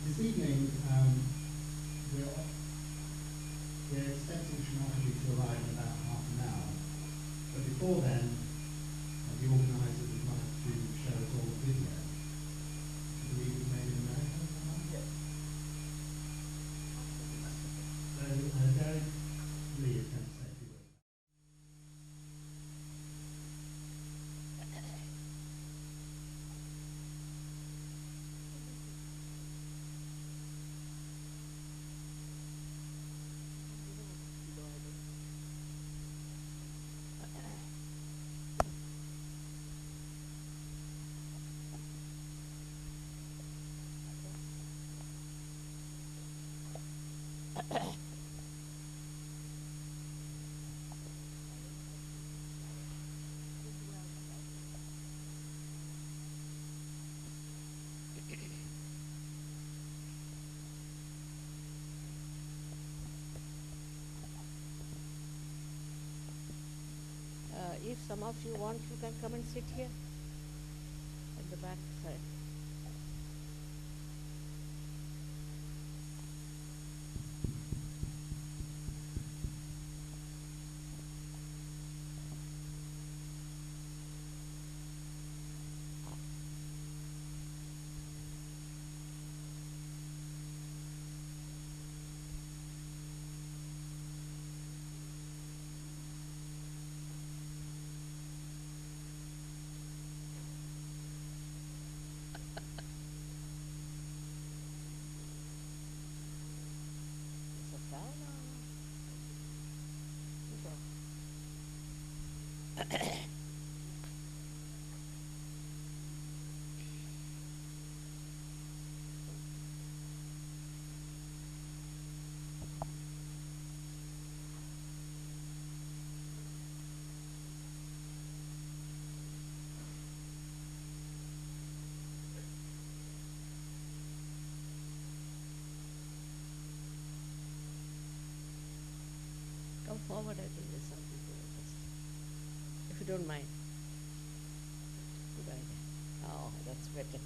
This evening, we're expecting Shri Mataji to arrive in about half an hour. But before then, the organisers would like to show us all a video. I believe it was made in America. Yes. So, Derek Lee is going to say a few words. If some of you want, you can come and sit here at the back side. Come forward, I think there's some people first. If you don't mind. Good idea. Oh, that's better.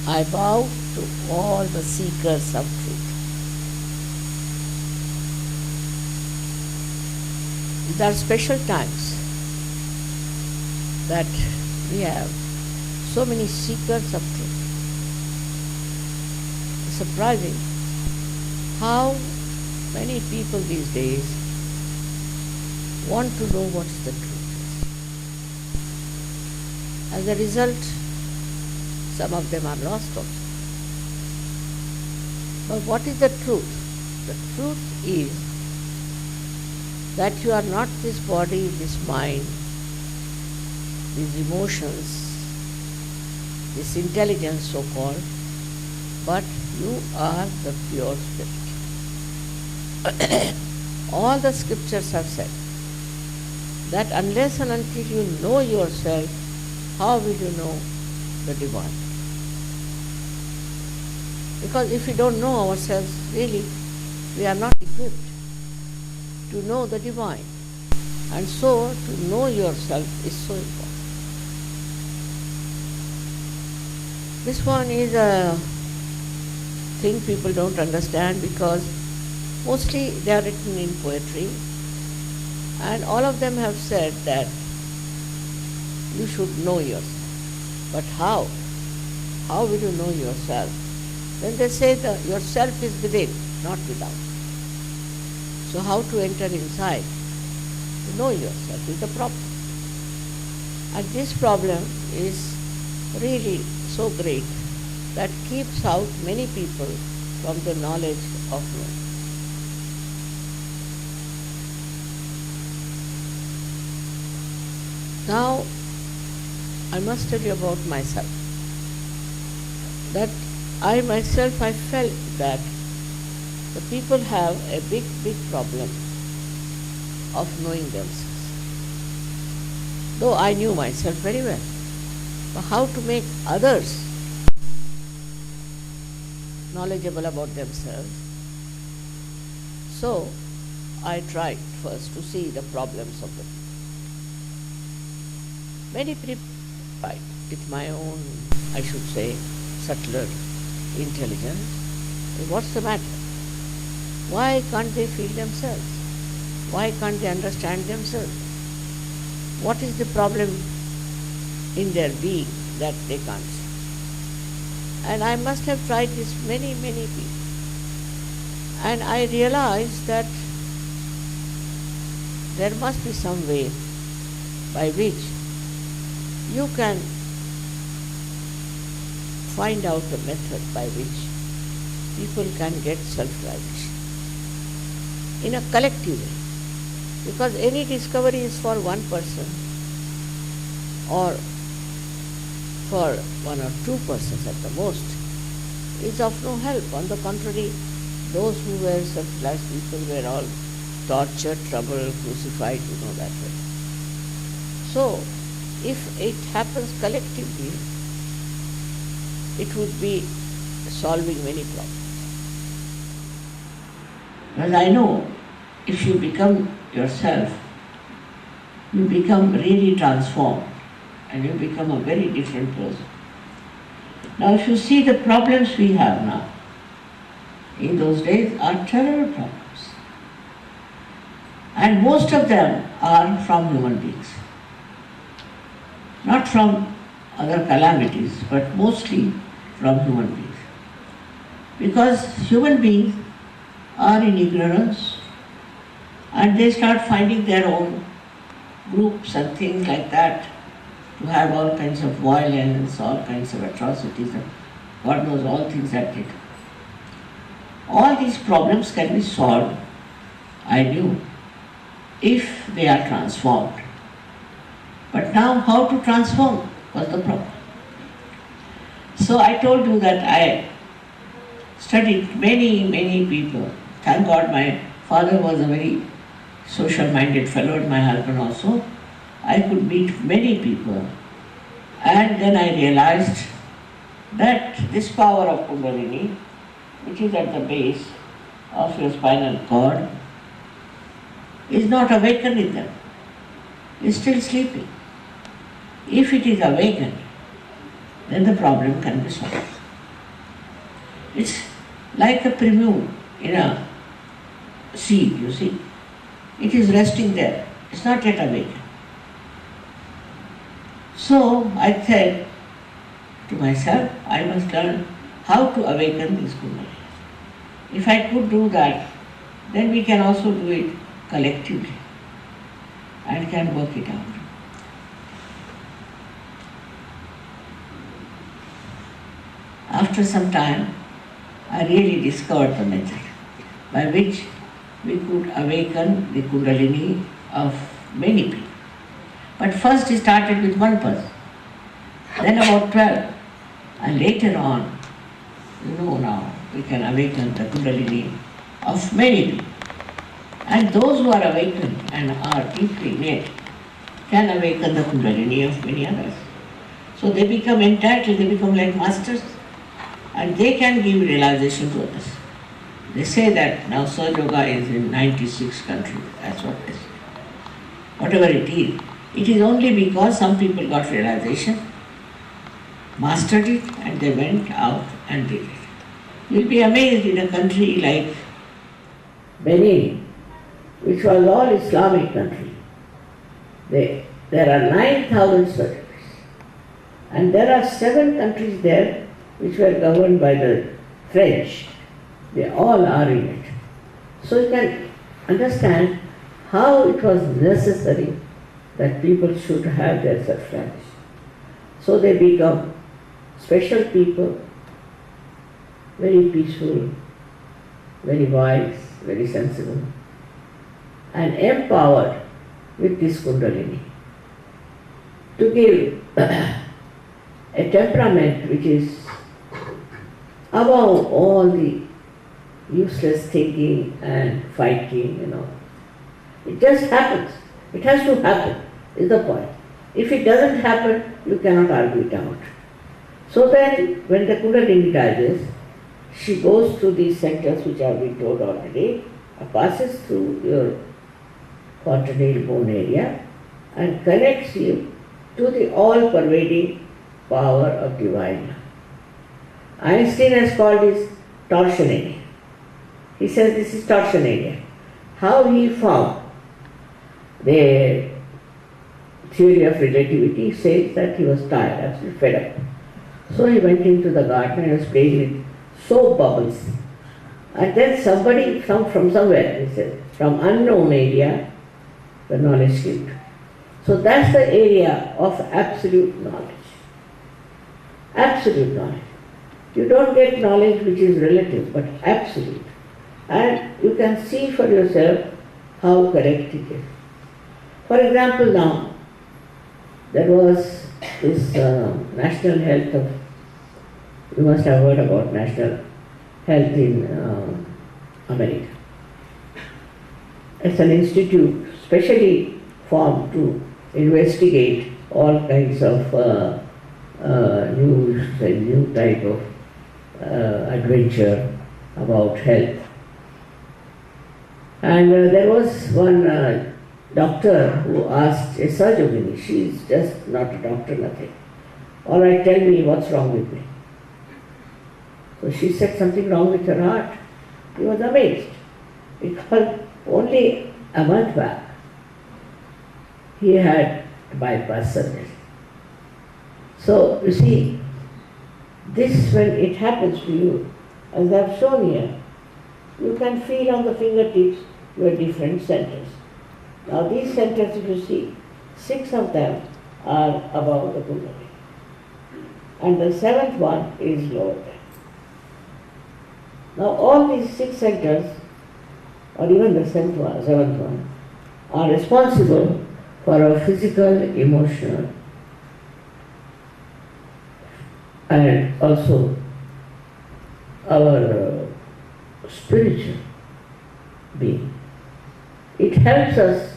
I bow to all the seekers of truth. There are special times that we have so many seekers of truth. It's surprising how many people these days want to know what is the truth. As a result, some of them are lost also. But what is the truth? The truth is that you are not this body, this mind, these emotions, this intelligence so-called, but you are the pure spirit. All the scriptures have said that unless and until you know yourself, how will you know the divine? Because if we don't know ourselves, really, we are not equipped to know the divine. And so, to know yourself is so important. This one is a thing people don't understand because mostly they are written in poetry, and all of them have said that you should know yourself. But how? How will you know yourself? Then they say that yourself is within, not without. So how to enter inside? To know yourself is the problem. And this problem is really so great that keeps out many people from the knowledge of knowing. Now, I must tell you about myself. That I myself, I felt that the people have a big problem of knowing themselves. Though I knew myself very well. But how to make others knowledgeable about themselves? So, I tried first to see the problems of the people. Many people tried with my own, I should say, subtler intelligence. What's the matter? Why can't they feel themselves? Why can't they understand themselves? What is the problem in their being that they can't see? And I must have tried this many people. And I realized that there must be some way by which you can find out a method by which people can get self-realization in a collective way. Because any discovery is for one person or for one or two persons at the most is of no help. On the contrary, those who were self-realized people were all tortured, troubled, crucified, you know that way. So, if it happens collectively, it would be solving many problems. Well, I know if you become yourself, you become really transformed and you become a very different person. Now, if you see the problems we have now, in those days are terrible problems. And most of them are from human beings. Not from other calamities, but mostly from human beings. Because human beings are in ignorance and they start finding their own groups and things like that to have all kinds of violence, all kinds of atrocities, and God knows all things that they do. All these problems can be solved, I knew, if they are transformed. But now how to transform was the problem. So I told you that I studied many people. Thank God my father was a very social-minded fellow and my husband also. I could meet many people. And then I realized that this power of Kundalini, which is at the base of your spinal cord, is not awakened in them. It's still sleeping. If it is awakened, then the problem can be solved. It's like a primule in a seed, you see. It is resting there. It's not yet awakened. So I said to myself, I must learn how to awaken this Kundalini. If I could do that, then we can also do it collectively and can work it out. After some time, I really discovered the method by which we could awaken the Kundalini of many people. But first it started with one person, then about 12, and later on, you know now, we can awaken the Kundalini of many people. And those who are awakened and are deeply knit can awaken the Kundalini of many others. So they become entitled, they become like masters, and they can give realization to others. They say that now SahajaYoga is in 96 countries, that's what they say. Whatever it is only because some people got realization, mastered it, and they went out and did it. You'll be amazed in a country like Benin, which was all Islamic country. There are 9,000 surgeries. And there are 7 countries there which were governed by the French. They all are in it. So you can understand how it was necessary that people should have their self-realization. So they become special people, very peaceful, very wise, very sensible, and empowered with this Kundalini to give a temperament which is above all the useless thinking and fighting, It just happens. It has to happen, is the point. If it doesn't happen, you cannot argue it out. So then, when the Kundalini rises, she goes through these centers which have been told already, passes through your quaternary bone area and connects you to the all-pervading power of divine love. Einstein has called this torsion area. He says this is torsion area. How he found the theory of relativity says that he was tired, absolutely fed up. So he went into the garden and was playing with soap bubbles. And then somebody from somewhere, he said, from unknown area, the knowledge came. So that's the area of absolute knowledge. Absolute knowledge. You don't get knowledge which is relative, but absolute. And you can see for yourself how correct it is. For example, now, there was this national health of, you must have heard about national health in America. It's an institute specially formed to investigate all kinds of new type of adventure about health. And there was one doctor who asked a SahajaYogini, she is just not a doctor, nothing. All right, tell me what's wrong with me. So she said something wrong with her heart. He was amazed because only a month back he had bypass surgery. So you see, this when it happens to you, as I have shown here, you can feel on the fingertips your different centers. Now these centers, if you see, 6 of them are above the Kundalini, and the 7th one is lower there. Now all these 6 centers, or even the 7th one, are responsible for our physical, emotional, and also our spiritual being. It helps us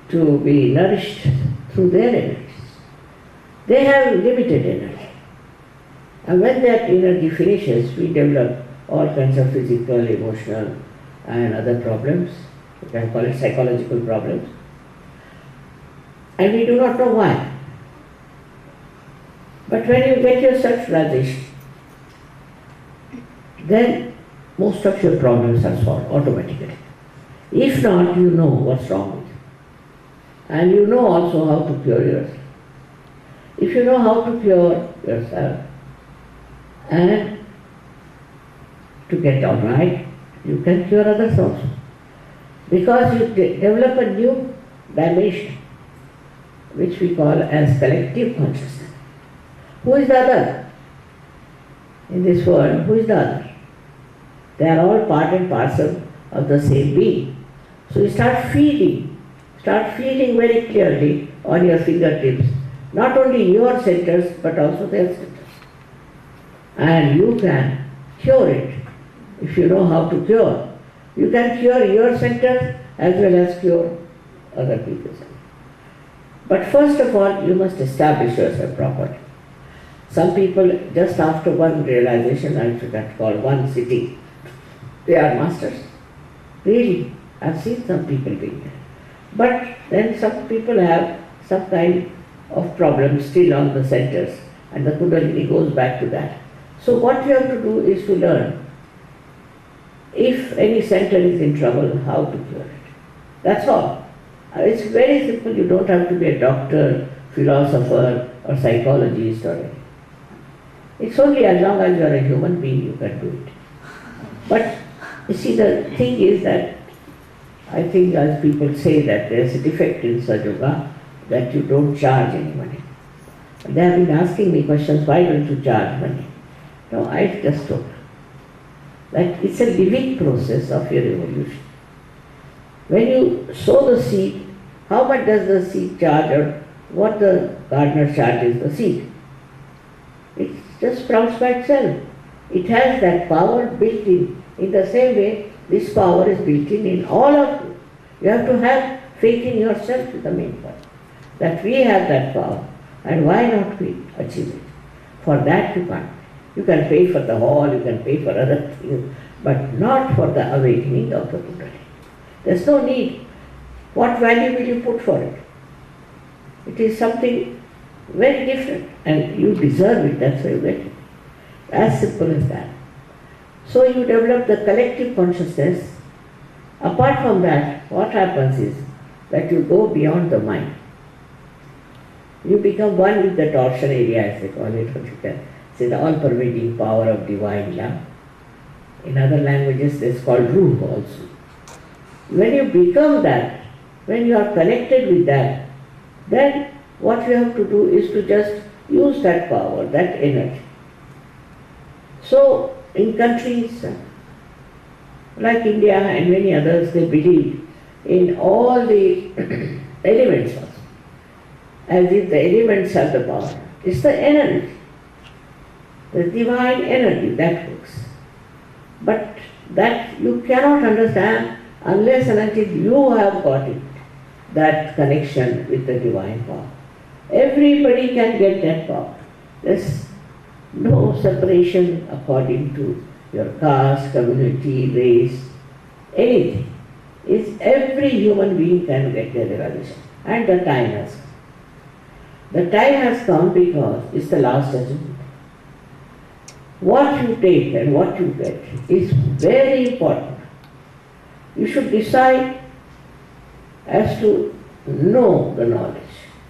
to be nourished through their energies. They have limited energy. And when that energy finishes, we develop all kinds of physical, emotional, and other problems. We can call it psychological problems. And we do not know why. But when you get yourself nourished, then most of your problems are solved automatically. If not, you know what's wrong with you. And you know also how to cure yourself. If you know how to cure yourself and to get all right, you can cure others also. Because you develop a new dimension, which we call as collective consciousness. Who is the other? In this world, who is the other? They are all part and parcel of the same being. So you start feeling very clearly on your fingertips, not only your centers, but also their centers. And you can cure it if you know how to cure. You can cure your centers as well as cure other people's centers. But first of all, you must establish yourself properly. Some people, just after one realization, I should have called one sitting, they are masters. Really, I've seen some people being there. But then some people have some kind of problem still on the centers, and the Kundalini goes back to that. So what you have to do is to learn, if any center is in trouble, how to cure it. That's all. It's very simple. You don't have to be a doctor, philosopher, or psychologist or anything. It's only as long as you are a human being you can do it. But you see, the thing is that I think as people say that there's a defect in SahajaYoga that you don't charge any money. They have been asking me questions, why don't you charge money? No, I just told. Like it's a living process of your evolution. When you sow the seed, how much does the seed charge, or what the gardener charges the seed? It just sprouts by itself. It has that power built in. In the same way, this power is built in all of you. You have to have faith in yourself is the main point. That we have that power, and why not we achieve it? For that you can't. You can pay for the hall, you can pay for other things, but not for the awakening of the Buddha. There's no need. What value will you put for it? It is something very different, and you deserve it, that's why you get it. As simple as that. So you develop the collective consciousness. Apart from that, what happens is that you go beyond the mind. You become one with the torsion area, as they call it, what you can say, the all-pervading power of divine love. In other languages, it's called ruh also. When you become that, when you are connected with that, then what you have to do is to just use that power, that energy. So, in countries like India and many others, they believe in all the elements also, as if the elements have the power. It's the energy, the divine energy that works. But that you cannot understand unless and until you have got it, that connection with the divine power. Everybody can get that power. There's no separation according to your caste, community, race, anything. Is every human being can get the realization. And the time has come. The time has come because it's the last judgment. What you take and what you get is very important. You should decide as to know the knowledge,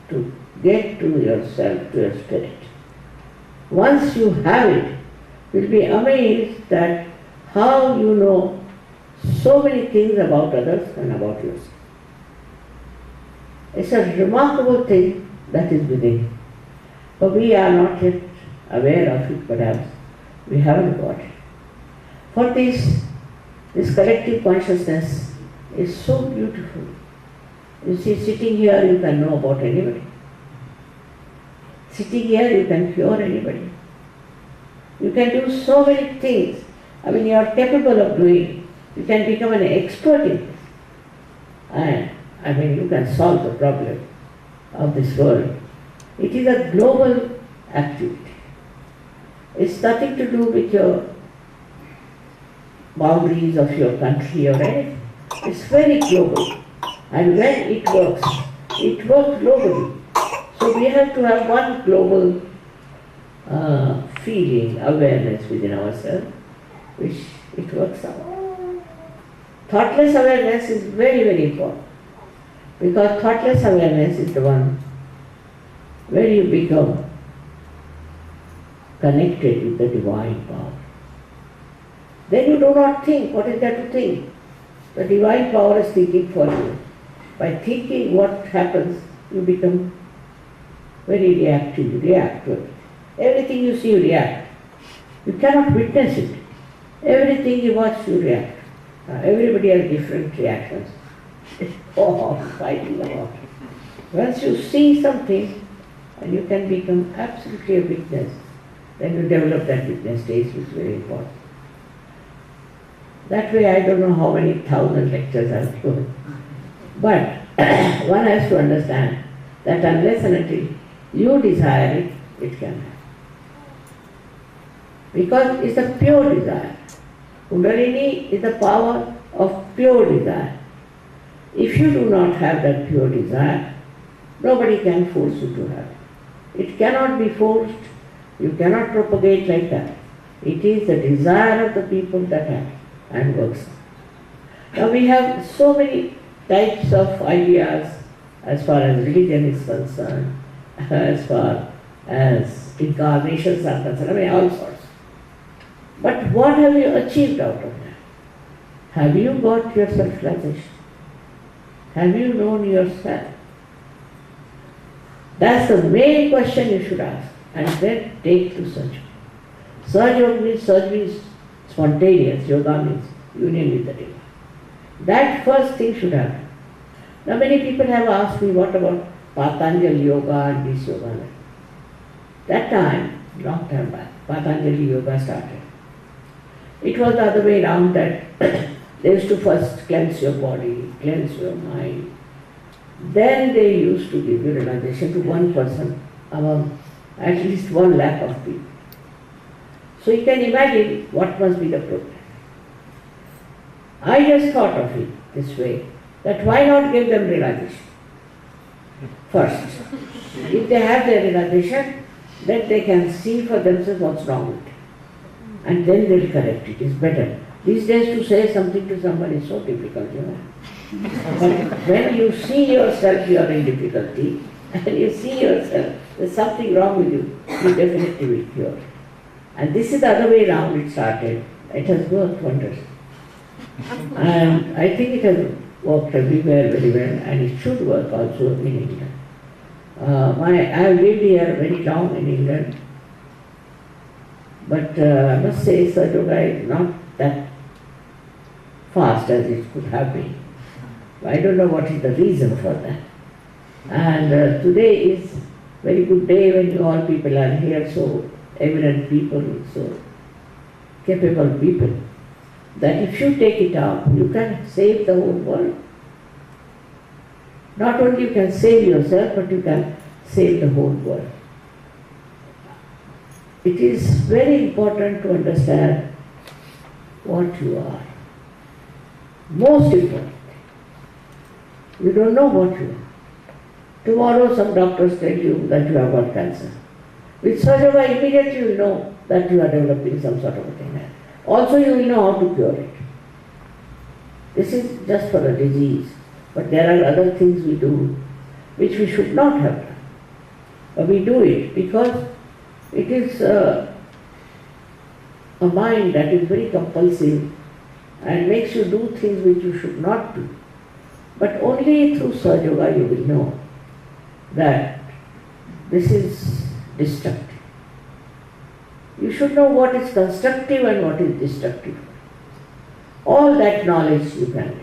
to get to yourself, to your spirit. Once you have it, you'll be amazed that how you know so many things about others and about yourself. It's a remarkable thing that is within. But we are not yet aware of it, perhaps. We haven't got it. For this collective consciousness is so beautiful. You see, sitting here you can know about anybody. Sitting here you can cure anybody. You can do so many things. I mean, you are capable of doing. You can become an expert in this. And I mean, you can solve the problem of this world. It is a global activity. It's nothing to do with your boundaries of your country or anything. It's very global. And when it works globally. So we have to have one global feeling, awareness within ourselves, which it works out. Thoughtless awareness is very, very important. Because thoughtless awareness is the one where you become connected with the divine power. Then you do not think. What is there to think? The divine power is thinking for you. By thinking what happens, you become very reactive. You react to it. Everything you see, you react. You cannot witness it. Everything you watch, you react. Everybody has different reactions. It's all fighting about it. Once you see something, and you can become absolutely a witness, then you develop that witness stage, which is very important. That way, I don't know how many thousand lectures I've given. But one has to understand that unless and until you desire it, it can happen. Because it's a pure desire. Kundalini is the power of pure desire. If you do not have that pure desire, nobody can force you to have it. It cannot be forced. You cannot propagate like that. It is the desire of the people that have it and works. Now we have so many types of ideas as far as religion is concerned, as far as incarnations are concerned, I mean all sorts. But what have you achieved out of that? Have you got your self-realization? Have you known yourself? That's the main question you should ask, and then take to SahajaYoga. SahajaYoga means Spontaneous. Yoga means union with the divine. That first thing should happen. Now many people have asked me, what about Patanjali Yoga and this yoga? That time, long time back, Patanjali Yoga started. It was the other way around, that they used to first cleanse your body, cleanse your mind. Then they used to give you realization to one person among at least 1 lakh of people. So you can imagine what must be the progress. I just thought of it this way, that why not give them realization first? If they have their realization, then they can see for themselves what's wrong with it. And then they'll correct it. It's better. These days to say something to somebody is so difficult, you know. But when you see yourself you are in difficulty, and you see yourself there's something wrong with you, you definitely will cure it. And this is the other way around it started. It has worked wonders. And I think it has worked everywhere very well, and it should work also in India. I have lived here very long in England, but I must say SahajaYoga is not that fast as it could have been. I don't know what is the reason for that. And today is very good day when you all people are here, so eminent people, so capable people, that if you take it up, you can save the whole world. Not only you can save yourself, but you can save the whole world. It is very important to understand what you are. Most important. You don't know what you are. Tomorrow some doctors tell you that you have got cancer. With SahajaYoga, immediately you will know that you are developing some sort of a thing. Also you will know how to cure it. This is just for a disease. But there are other things we do which we should not have done. But we do it because it is a mind that is very compulsive and makes you do things which you should not do. But only through SahajaYoga you will know that this is destructive. You should know what is constructive and what is destructive. All that knowledge you can get.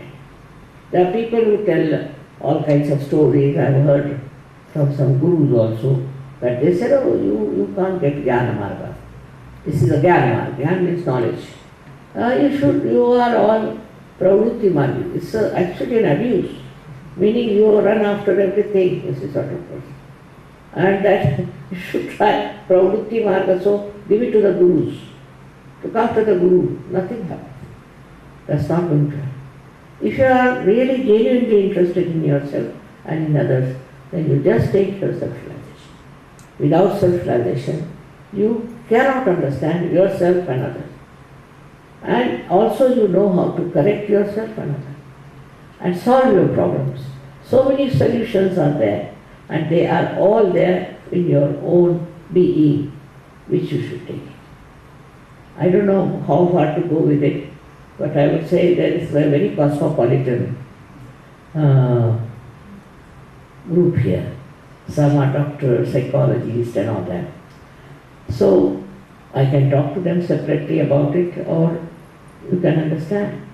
There are people who tell all kinds of stories. I have heard from some gurus also that they said, oh, you can't get Jnana Marga. This is a Jnana Marga. Jnana means knowledge. You are all Pravrutti Marga. It's actually an abuse. Meaning you run after everything. This is sort of person. And that you should try Pravrutti Marga, so give it to the gurus. Look after the guru. Nothing happens. That's not going to happen. If you are really genuinely interested in yourself and in others, then you just take your self-realization. Without self-realization, you cannot understand yourself and others. And also you know how to correct yourself and others and solve your problems. So many solutions are there, and they are all there in your own being, which you should take. I don't know how far to go with it, but I would say there is a very cosmopolitan group here. Some are doctors, psychologists and all that. So I can talk to them separately about it, or you can understand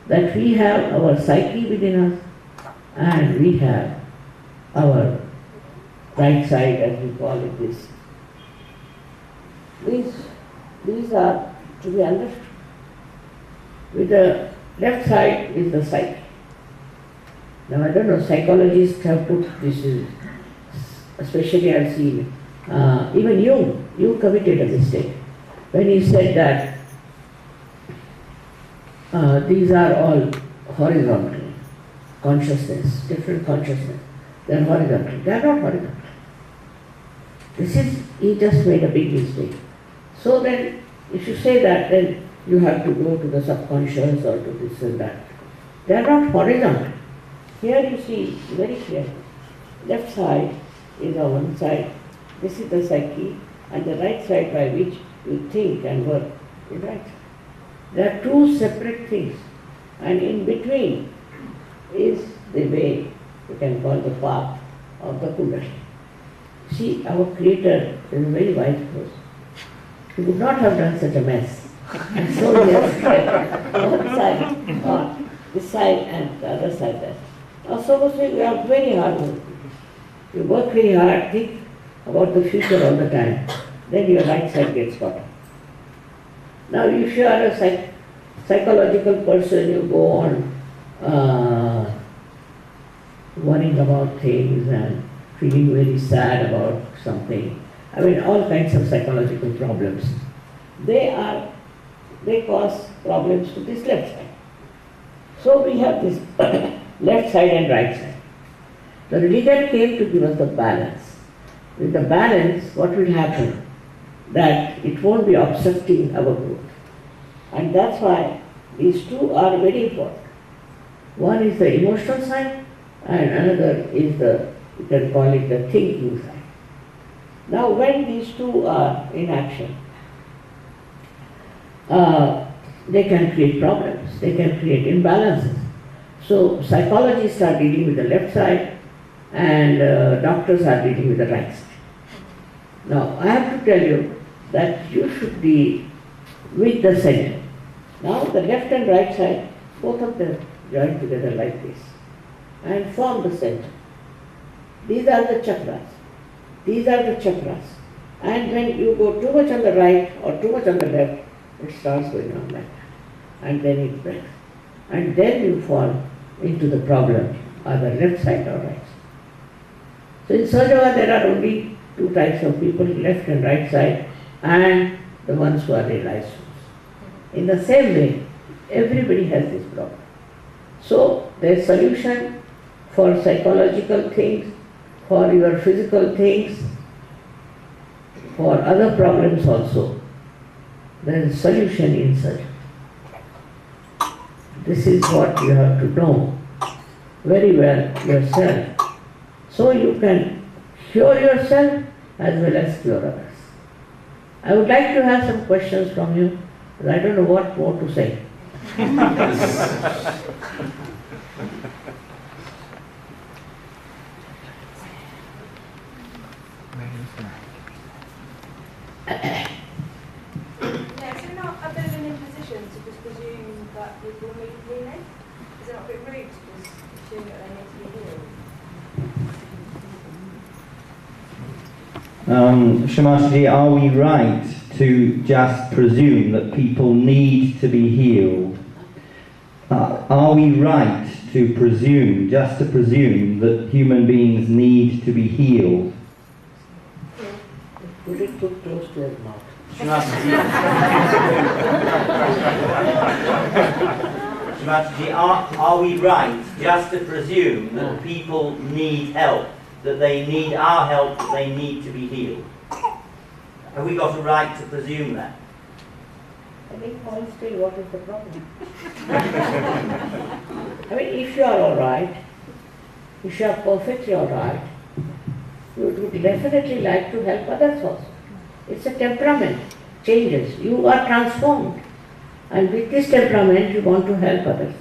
that we have our psyche within us and we have our right side, as we call it, this. These are to be understood. With the left side is the psyche. Now I don't know, psychologists have put this, especially I've seen, even Jung committed a mistake when he said that these are all horizontal consciousness, different consciousness. They are horizontal. They are not horizontal. He just made a big mistake. So then, if you say that, then you have to go to the subconscious or to this and that. They are not horizontal. Here you see very clearly. Left side is on one side. This is the psyche, and the right side by which you think and work is right. There are two separate things, and in between is the way you can call the path of the Kundalini. See, our Creator is a very wise person. He would not have done such a mess And so we have kept one side on this side and the other side there. Now supposing you are very hard working. You work very hard, think about the future all the time, then your right side gets cut off. Now if you are a psychological person, you go on worrying about things and feeling very sad about something. I mean, all kinds of psychological problems. They cause problems to this left side. So we have this left side and right side. The religion came to give us the balance. With the balance, what will happen? That it won't be obstructing our growth. And that's why these two are very important. One is the emotional side, and another is you can call it the thinking side. Now when these two are in action, they can create problems, they can create imbalances. So psychologists are dealing with the left side and doctors are dealing with the right side. Now I have to tell you that you should be with the center. Now the left and right side, both of them join together like this and form the center. These are the chakras. These are the chakras. And when you go too much on the right or too much on the left, it starts going on like that. And then it breaks. And then you fall into the problem, either left side or right side. So in SahajaYoga there are only two types of people, left and right side, and the ones who are realized souls. In the same way, everybody has this problem. So there is solution for psychological things, for your physical things, for other problems also. There is a solution in SahajaYoga. This is what you have to know very well yourself, so you can cure yourself as well as cure others. I would like to have some questions from you, but I don't know what more to say. Is it not a bit of an imposition to just presume that people need healing? Is it not a bit rude to just assume that they need to be healed? Shri Mataji, are we right to just presume that people need to be healed? Are we right to presume, just to presume, that human beings need to be healed? Put it too close to his mouth. Shri Mataji, are we right just to presume that people need help, that they need our help, that they need to be healed? Have we got a right to presume that? I mean, honestly, what is the problem? I mean, if you are all right, if you are perfectly all right, you would definitely like to help others also. It's a temperament, changes. You are transformed. And with this temperament, you want to help others.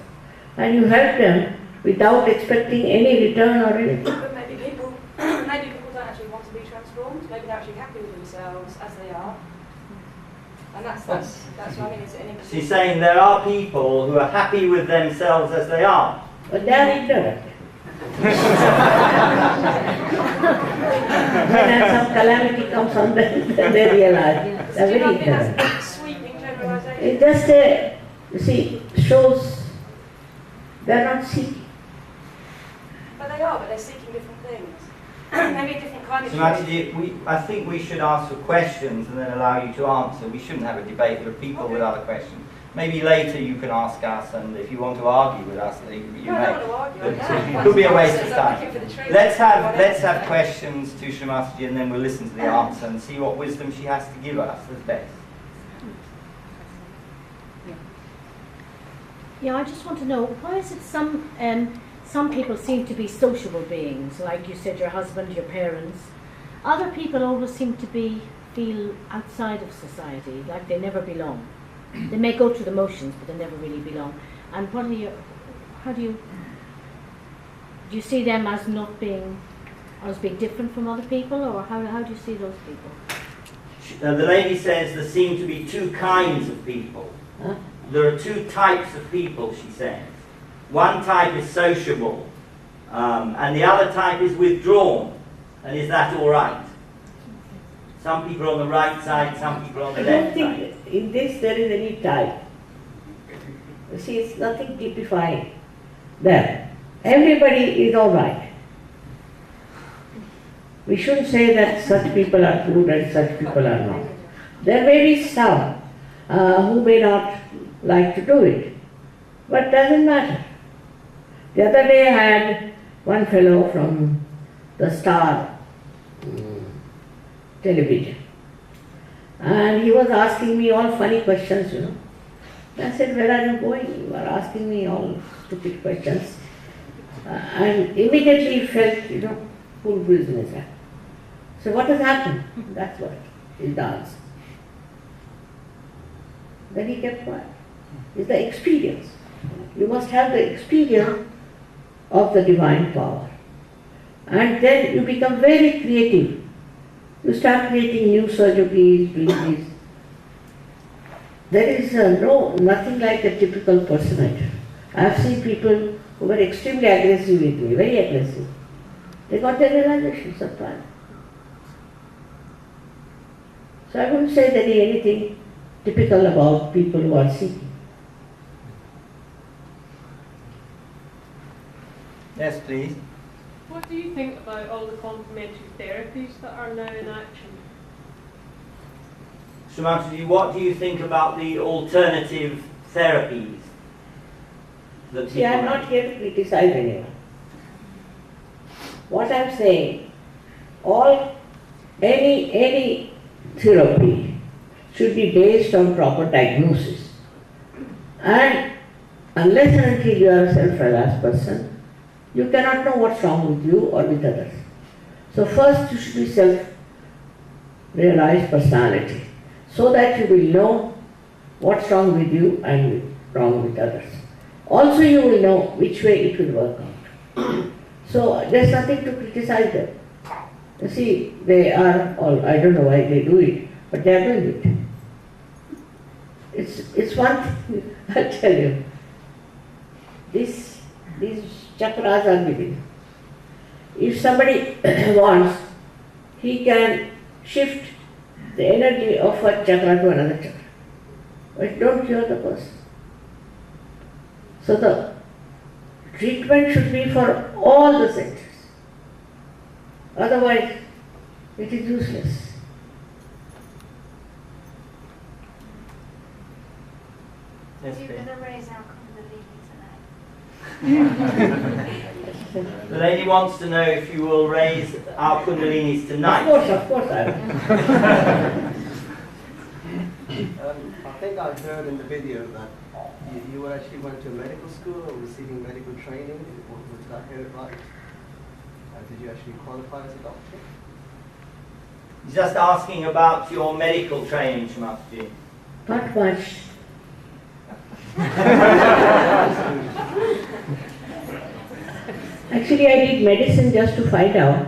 And you help them without expecting any return or anything. But maybe people don't actually want to be transformed. Maybe they're actually happy with themselves as they are. And that's what I mean. Is it an imposition? She's saying there are people who are happy with themselves as they are. But they are ignorant. When some calamity comes on them, then they realize they are very ignorant. That's a sweeping generalization. It just, shows they are not seeking. But they are, but they're seeking different things. Maybe a different kind of So Mataji, I think we should ask for questions and then allow you to answer. We shouldn't have a debate. There are people with other questions. Maybe later you can ask us, and if you want to argue with us, you may. I don't want to argue. It could be a waste of time. I'm looking for the truth. Let's have questions to Shri Mataji, and then we'll listen to the answer and see what wisdom she has to give us as best. Yeah, I just want to know, why is it some people seem to be sociable beings, like you said, your husband, your parents. Other people always seem to feel outside of society, like they never belong. They may go through the motions, but they never really belong. And do you see them as being different from other people, or how do you see those people? The lady says there seem to be two kinds of people. Huh? There are two types of people, she says. One type is sociable, and the other type is withdrawn. And is that all right? Some people on the right side, some people on the I don't left side. think in this there is any type. You see, it's nothing typifying there. Everybody is all right. We shouldn't say that such people are good and such people are not. There may be some who may not like to do it, but doesn't matter. The other day I had one fellow from the Star television, and he was asking me all funny questions, you know. I said, where are you going? You are asking me all stupid questions. And immediately he felt, you know, full business. So what has happened? That's what is the answer. Then he kept quiet. It's the experience. You must have the experience of the divine power. And then you become very creative. You start creating new surgeries, doing this. There is nothing like a typical personality. I have seen people who were extremely aggressive with me, very aggressive. They got their realization sometime. So I wouldn't say there is anything typical about people who are seeking. Yes, please. What do you think about all the complementary therapies that are now in action? Shri Mataji, what do you think about the alternative therapies that See, I am people not here to criticize anyone. What I am saying, any therapy should be based on proper diagnosis. And unless and until you are a self-realized person, you cannot know what's wrong with you or with others. So first you should be self-realized personality, so that you will know what's wrong with you and wrong with others. Also you will know which way it will work out. So there's nothing to criticize them. You see, they are all, I don't know why they do it, but they are doing it. It's one thing, I'll tell you. These chakras are given. If somebody wants, he can shift the energy of a chakra to another chakra. But don't cure the person. So the treatment should be for all the centers. Otherwise, it is useless. Yes, You're please. going to raise our Kundalini tonight. The lady wants to know if you will raise our Kundalinis tonight. Of course I will. I think I heard in the video that you actually went to medical school or receiving medical training. Did I hear it right? Did you actually qualify as a doctor? He's just asking about your medical training, Shri Mataji. Not much. Actually, I did medicine just to find out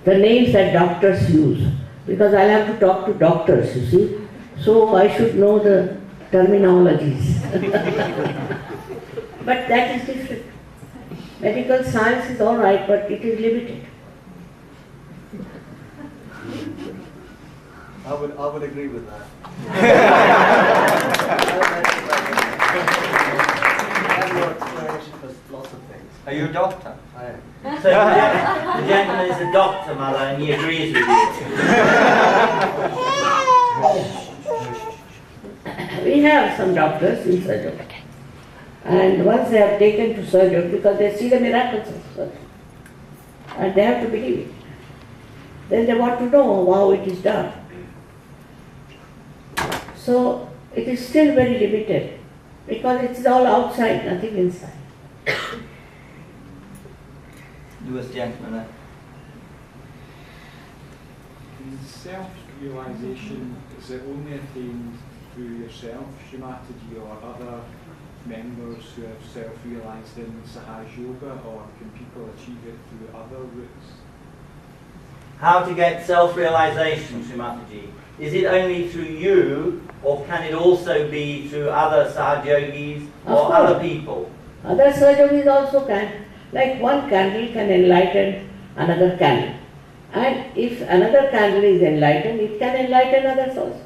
the names that doctors use, because I'll have to talk to doctors, you see. So I should know the terminologies. But that is different. Medical science is all right, but it is limited. I would agree with that. I have more explanation for lots of things. Are you a doctor? I am. So the gentleman is a doctor, Mother, and he agrees with you. We have some doctors in surgery. And once they have taken to surgery, because they see the miracles of surgery, and they have to believe it, then they want to know how it is done. So it is still very limited, because it is all outside, nothing inside. U.S. gentleman there. Is self-realisation, is it only attained through yourself, Shri Mataji, or other members who have self-realised in SahajaYoga, or can people achieve it through other routes? how to get self-realization, Shri Mataji. Is it only through you, or can it also be through other Sahajyogis or other people? Other Sahajyogis also can. Like one candle can enlighten another candle. And if another candle is enlightened, it can enlighten others also.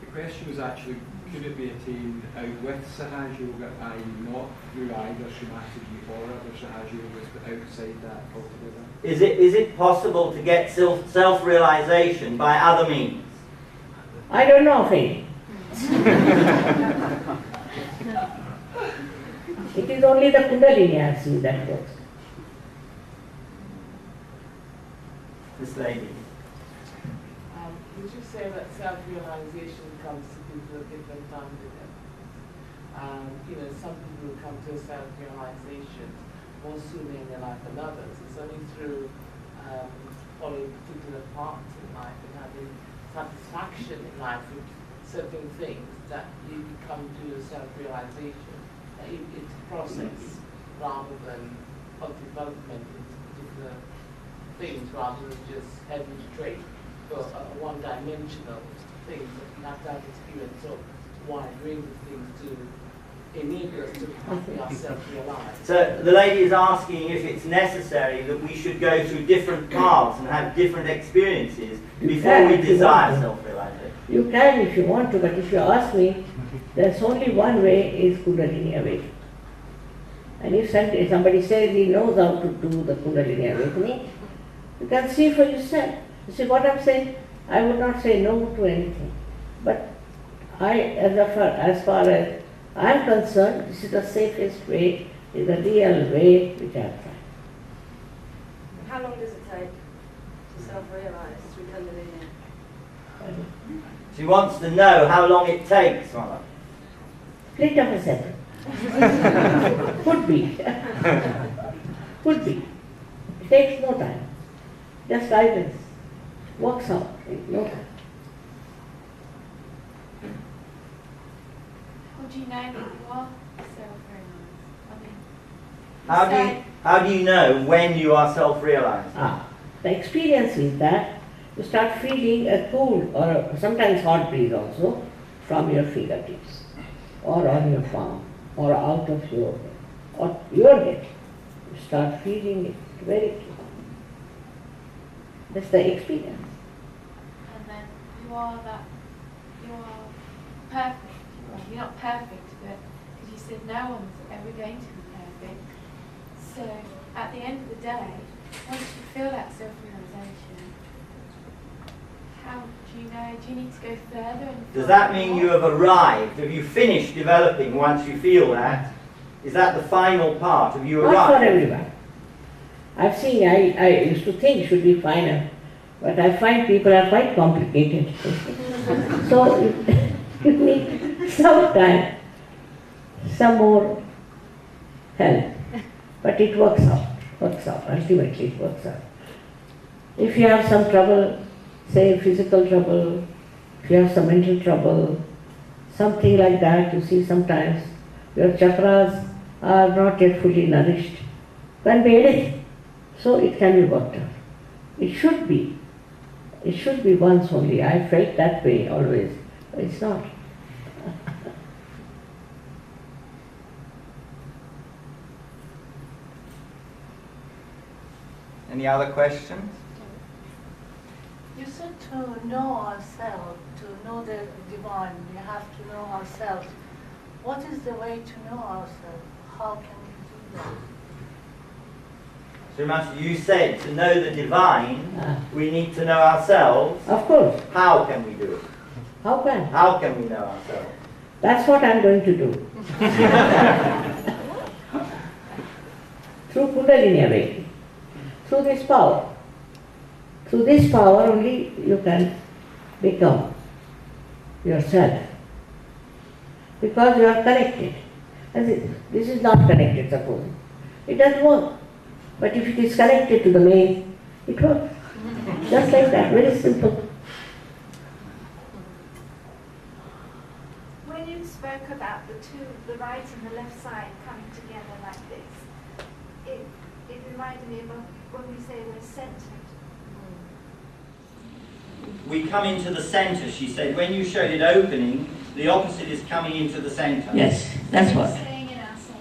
The question was actually, could it be attained out with SahajaYoga, i.e. not through either Shri Mataji or other Sahajayogas, but outside that altogether? Is it possible to get self-realization by other means? I don't know of any. It is only the Kundalini I have seen that works. This lady. Would you say that self-realization comes to people at different times in them? Some people come to self-realization more sooner in their life than others. It's only through following particular paths in life and having satisfaction in life with certain things that you come to a self-realization. It's a process rather than of development into particular things, rather than just heading straight for one-dimensional things that you have to have experience of a wide range of things to enable us to be ourselves realized. So the lady is asking if it's necessary that we should go through different paths and have different experiences before we desire self-realization. You can if you want to, but if you ask me, there's only one way, is Kundalini awakening. And if somebody says he knows how to do the Kundalini awakening, you can see for yourself. You see what I'm saying? I would not say no to anything. But as far as I'm concerned, this is the safest way, is the real way which I have tried. How long does it take to self-realize through Kundalini? She wants to know how long it takes, Mother. Split of a second. Could be. Could be. It takes no time. Just guidance. Works out in no time. How do you know that you are self-realized? How do you know when you are self-realized? The experience is that you start feeling a cool or sometimes hot breeze also from your fingertips or on your palm or out of your head. You start feeling it very clear. That's the experience. And then you are perfect. You're not perfect, but because you said no one's ever going to be perfect. So at the end of the day, once you feel that self-realization, how do you know? Do you need to go further? Does that mean you have arrived? Have you finished developing once you feel that? Is that the final part? Have you arrived? Not for everyone. I've seen, I used to think it should be final, but I find people are quite complicated. So you need some time, some more help. But it works out, ultimately it works out. If you have some trouble, say physical trouble, if you have some mental trouble, something like that, you see sometimes your chakras are not yet fully nourished, can be anything. So it can be worked out. It should be once only. I felt that way always, but it's not. Any other questions? You said to know ourselves, to know the divine, we have to know ourselves. What is the way to know ourselves? How can we do that? So Master, you said to know the divine, we need to know ourselves. Of course. How can we do it? How can? How can we know ourselves? That's what I'm going to do. Through Kundalini awakening. Through this power. Through this power only you can become yourself. Because you are connected. This is not connected, suppose. It doesn't work. But if it is connected to the main, it works. Just like that, very simple. When you spoke about the right and the left side coming together like this, it reminded me of when we say we're centered. we come into the centre. She said when you showed it opening, the opposite is coming into the centre. Yes, that's what. Staying in our center.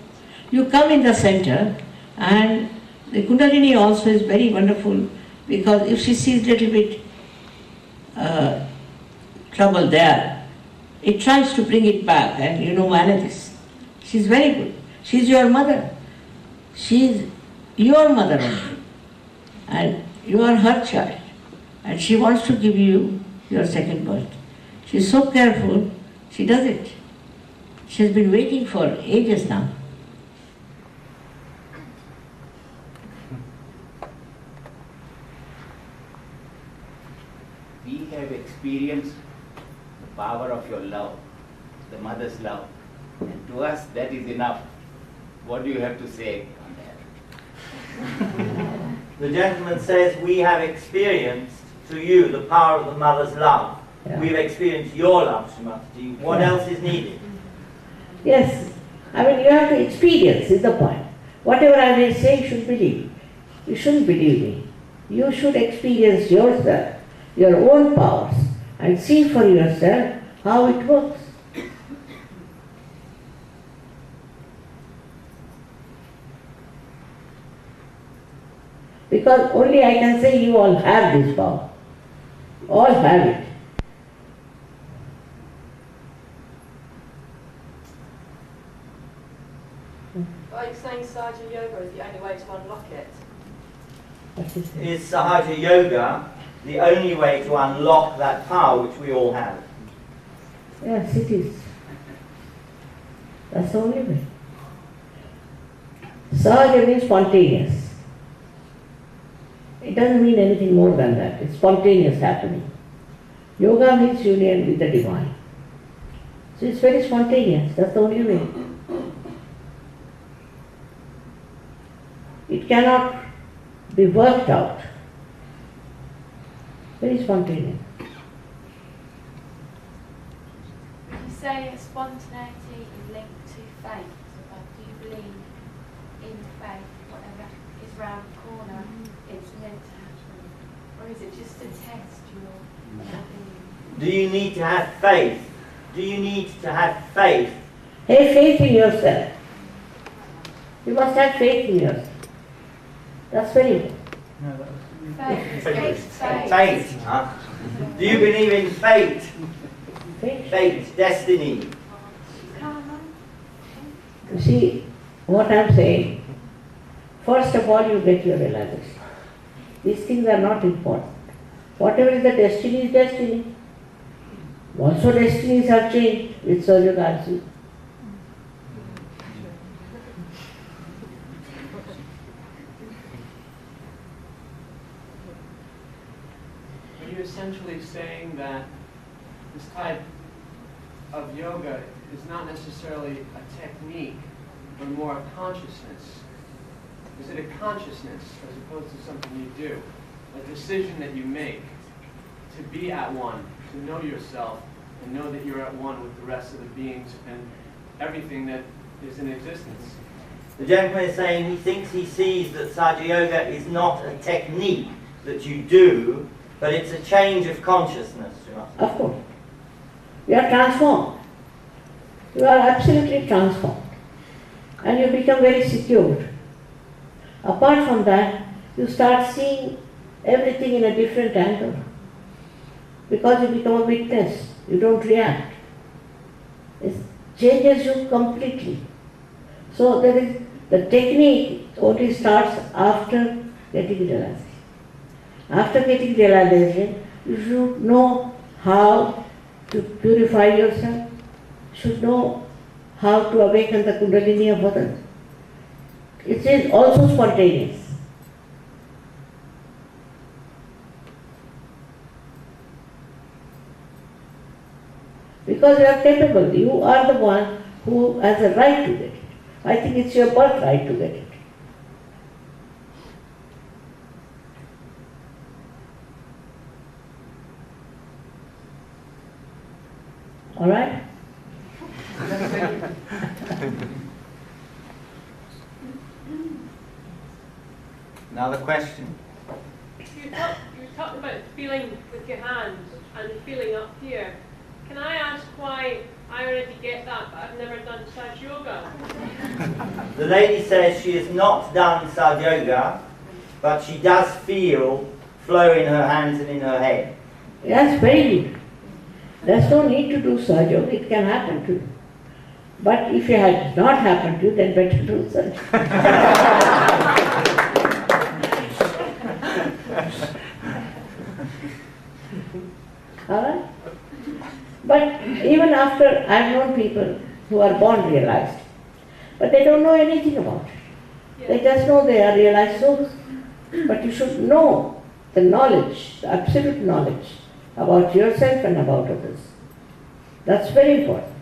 You come in the center, and the Kundalini also is very wonderful, because if she sees little bit trouble there, it tries to bring it back and manage this. She's very good. She's your mother. She's your mother only. And you are her child. And she wants to give you your second birth. She's so careful, she does it. She's been waiting for ages now. We have experienced the power of your love, the mother's love. And to us, that is enough. What do you have to say on that? The gentleman says we have experienced through you the power of the mother's love. Yeah. We've experienced your love, Shri Mataji. What else is needed? Yes, I mean you have to experience is the point. Whatever I may say, you should believe. You shouldn't believe me. You should experience yourself, your own powers, and see for yourself how it works. Because only I can say you all have this power. All have it. Are you saying SahajaYoga is the only way to unlock it? Is SahajaYoga the only way to unlock that power which we all have? Yes, it is. That's the only way. Sahaja means spontaneous. It doesn't mean anything more than that. It's spontaneous happening. Yoga means union with the divine. So it's very spontaneous. That's the only way. It cannot be worked out. Very spontaneous. Would you say spontaneity is linked to faith? Like, do you believe in faith, whatever is round the corner, it's meant to happen? Or is it just to test your belief? Do you need to have faith? Do you need to have faith? Have faith in yourself. You must have faith in yourself. That's very important. Fate. Huh? Do you believe in fate? Faith. Destiny. You see, what I'm saying, first of all you get your realization. These things are not important. Whatever is the destiny is destiny. Also destinies have changed with SahajaYoga. Are you essentially saying that this type of yoga is not necessarily a technique, but more a consciousness? Is it a consciousness as opposed to something you do? A decision that you make to be at one, to know yourself, and know that you're at one with the rest of the beings and everything that is in existence. The gentleman is saying he thinks he sees that SahajaYoga is not a technique that you do, but it's a change of consciousness. Of course. You are transformed. You are absolutely transformed. And you become very secure. Apart from that, you start seeing everything in a different angle. Because you become a witness. You don't react. It changes you completely. So there is the technique only starts after getting realization. After getting realization, you should know how to purify yourself, should know how to awaken the Kundalini of others. It is also spontaneous. Because you are capable, you are the one who has a right to get it. I think it's your birthright to get it. All right? Another question. You talked about feeling with your hand and feeling up here. Can I ask why I already get that, but I've never done SahajaYoga? The lady says she has not done SahajaYoga, but she does feel flow in her hands and in her head. That's very good. There's no need to do SahajaYoga, it can happen to you. But if it had not happened to you, then better do SahajaYoga. Alright? But even after, I've known people who are born realized, but they don't know anything about it. They just know they are realized souls. But you should know the knowledge, the absolute knowledge about yourself and about others. That's very important.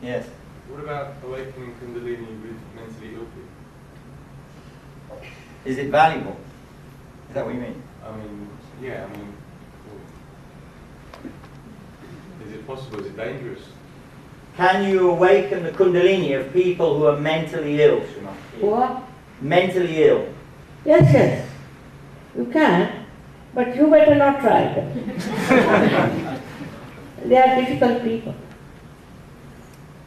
Yes. What about awakening Kundalini with mentally ill people? Is it valuable? Is that what you mean? Yeah, is it possible? Is it dangerous? Can you awaken the Kundalini of people who are mentally ill, Shri Mataji? Who are? Mentally ill. Yes, yes. You can, but you better not try them. They are difficult people.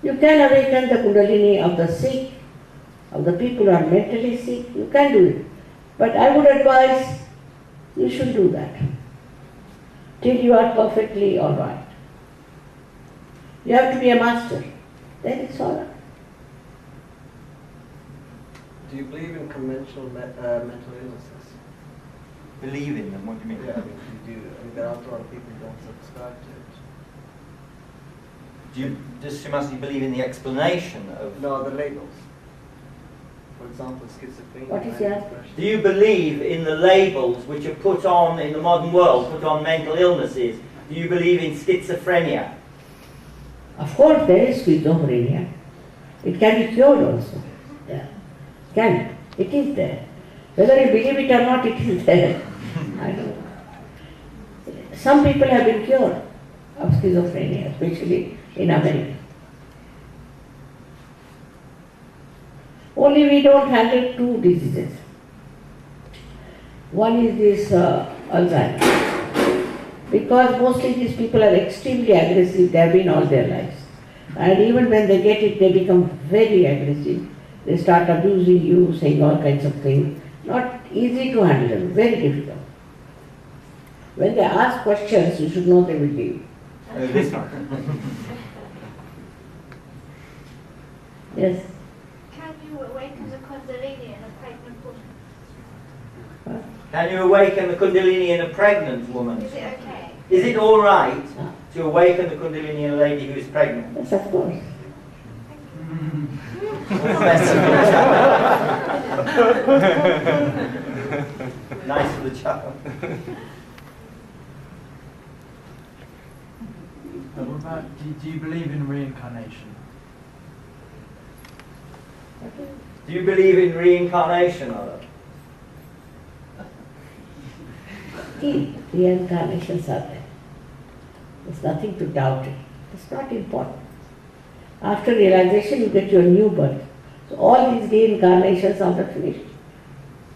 You can awaken the Kundalini of the sick, of the people who are mentally sick. You can do it. But I would advise you should do that till you are perfectly all right. You have to be a master. Then it's all right. Do you believe in conventional mental illnesses? Believe in them? What do you mean? Yeah, you do. There are a lot of people who don't subscribe to it. Does Shri Mataji believe in the explanation of... No, the labels. For example, schizophrenia. What is that? Do you believe in the labels which are put on in the modern world, put on mental illnesses? Do you believe in schizophrenia? Of course there is schizophrenia. It can be cured also. Yeah. Can. It is there. Whether you believe it or not, it is there. I don't know. Some people have been cured of schizophrenia, especially in America. Only we don't handle two diseases. One is this Alzheimer's. Because mostly these people are extremely aggressive, they have been all their lives. And even when they get it, they become very aggressive. They start abusing you, saying all kinds of things. Not easy to handle, very difficult. When they ask questions, you should know they will give you. This one. Yes. Can you awaken the Kundalini in a pregnant woman? Can you awaken the Kundalini in a pregnant woman? Is it okay? Is it all right to awaken the Kundalini in a lady who is pregnant? Yes, of course. Nice for the child. What about, do you believe in reincarnation? Do you believe in reincarnation, Ola? Reincarnations are there. There's nothing to doubt it. It's not important. After realization, you get your new birth. So all these reincarnations are finished.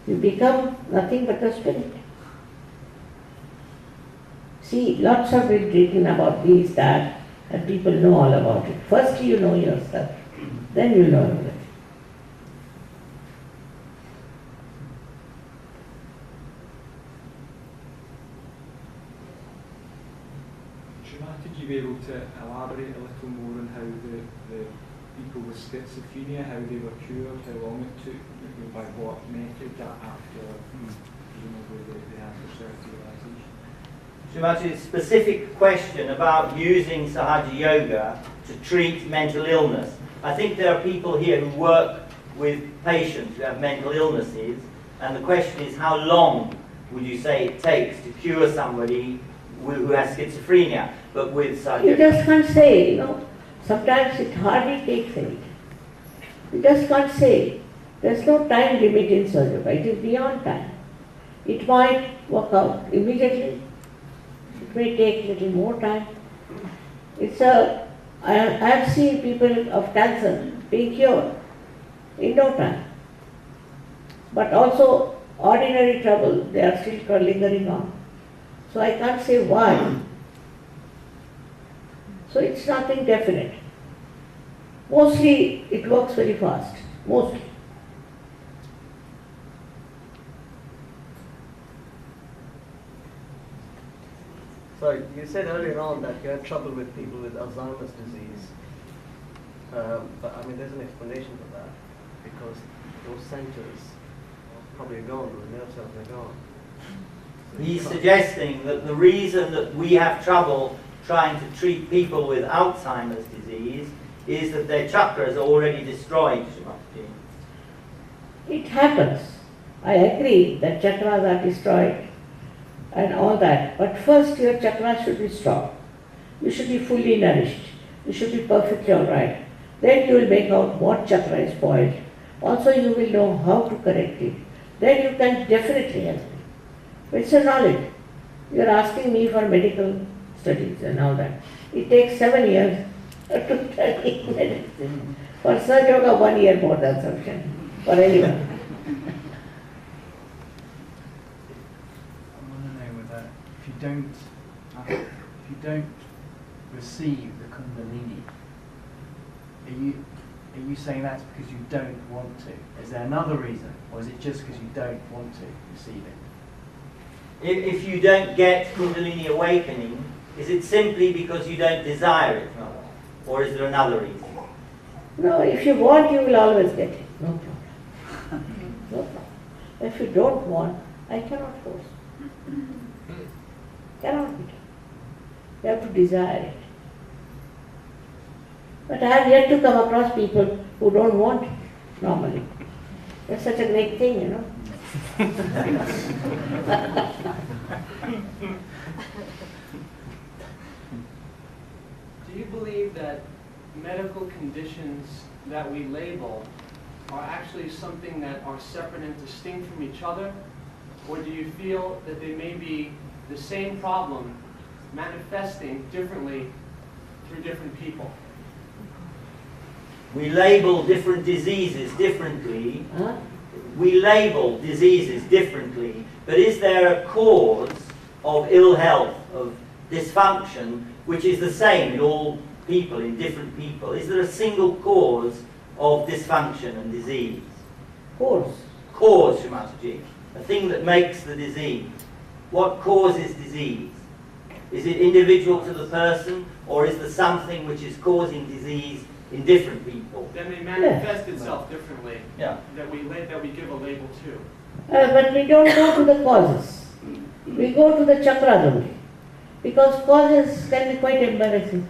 You become nothing but a spirit. See, lots of it written about this, that, and people know all about it. First you know yourself, then you know everything. Should you be able to elaborate a little more on how the people with schizophrenia, how they were cured, how long it took, by what method after presumably they had their self-realization? Shri Mataji, a specific question about using SahajaYoga to treat mental illness. I think there are people here who work with patients who have mental illnesses, and the question is, how long would you say it takes to cure somebody who has schizophrenia? But with SahajaYoga, you just can't say, sometimes it hardly takes any time. You just can't say. There's no time limit in SahajaYoga, it is beyond time. It might work out immediately. It may take a little more time. I have seen people of cancer being cured in no time. But also ordinary trouble, they are still lingering on. So I can't say why. So it's nothing definite. Mostly it works very fast, mostly. So you said earlier on that you had trouble with people with Alzheimer's disease. But I mean, there's an explanation for that, because those centers probably are gone, the nerve cells are gone. So He's suggesting that the reason that we have trouble trying to treat people with Alzheimer's disease is that their chakras are already destroyed. It happens. I agree that chakras are destroyed and all that. But first your chakras should be strong. You should be fully nourished. You should be perfectly alright. Then you will make out what chakra is spoiled. Also you will know how to correct it. Then you can definitely help me. It's a knowledge. You are asking me for medical studies and all that. It takes 7 years to study medicine. For SahajaYoga, 1 year more than sufficient. For anyone. I want to know whether if you don't receive the Kundalini, are you saying that's because you don't want to? Is there another reason, or is it just because you don't want to receive it? If you don't get Kundalini awakening, is it simply because you don't desire it? Or is there another reason? No, if you want, you will always get it. No problem. No problem. If you don't want, I cannot force. Cannot be done. You have to desire it. But I have yet to come across people who don't want it normally. That's such a great thing, you know. Do you believe that medical conditions that we label are actually something that are separate and distinct from each other? Or do you feel that they may be the same problem manifesting differently through different people? We label different diseases differently. Huh? We label diseases differently. But is there a cause of ill health, of dysfunction, which is the same in all people, in different people? Is there a single cause of dysfunction and disease? Cause. Cause, Shri Mataji. A thing that makes the disease. What causes disease? Is it individual to the person, or is there something which is causing disease in different people? That may manifest itself differently. Yeah. That we give a label to. But we don't go to the causes. We go to the chakras only. Because causes can be quite embarrassing.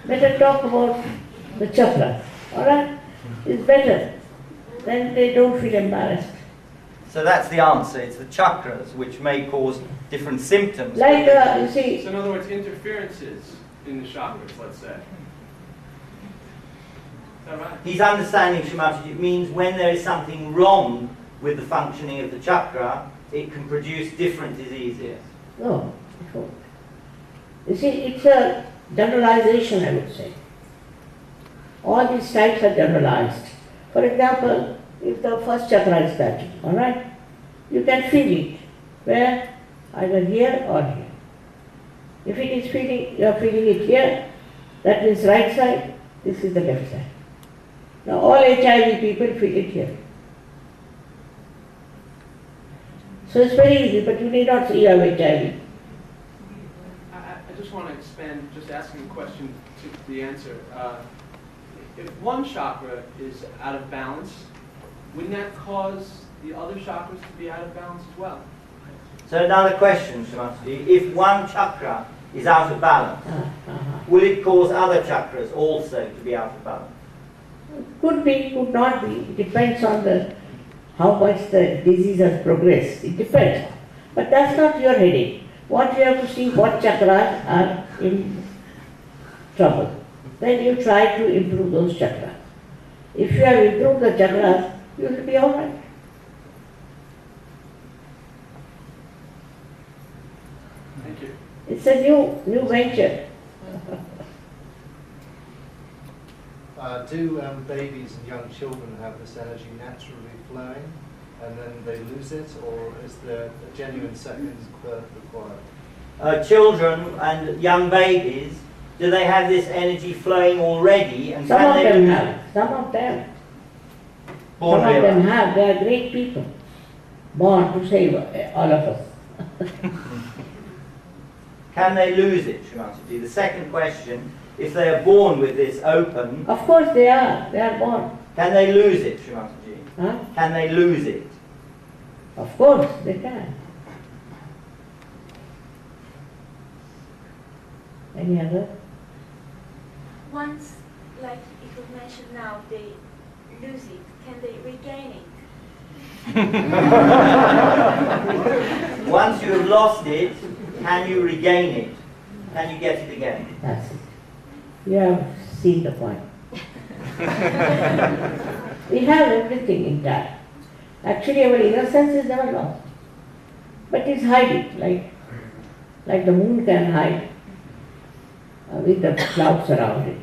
Better talk about the chakras. Alright? It's better. Then they don't feel embarrassed. So that's the answer. It's the chakras which may cause different symptoms. Like, you see... So in other words, interferences in the chakras, let's say. Is that right? He's understanding, Shri Mataji, it means when there is something wrong with the functioning of the chakra, it can produce different diseases. No, it won't. You see, it's a generalization, I would say. All these types are generalized. For example, if the first chakra is touching, alright, you can feel it. Where? Either here or here. If it is feeling, you are feeling it here, that means right side, this is the left side. Now all HIV people feel it here. So it's very easy, but you need not say you have HIV. I just want to expand, just asking a question to the answer. If one chakra is out of balance, wouldn't that cause the other chakras to be out of balance as well? So another question, Shri Mataji. If one chakra is out of balance, will it cause other chakras also to be out of balance? Could be, could not be. It depends on how much the disease has progressed. It depends. But that's not your headache. What you have to see, what chakras are in trouble. Then you try to improve those chakras. If you have improved the chakras, you will be all right. Thank you. It's a new venture. Do babies and young children have this energy naturally flowing and then they lose it, or is there a genuine second birth required? Children and young babies, do they have this energy flowing already? And Some can of they them lose have. it? Some of them. Born Some of them realized. have. They are great people. Born to save all of us. Can they lose it, Shri Mataji? The second question, if they are born with this open, Of course they are. They are born. can they lose it, Shri Mataji? Huh? Can they lose it? Of course they can. Any other? Once, like it was mentioned now, they lose it, can they regain it? Once you have lost it, can you regain it? Can you get it again? That's it. You have seen the point. We have everything intact. Actually, our innocence is never lost. But it's hiding, like the moon can hide with the clouds around it.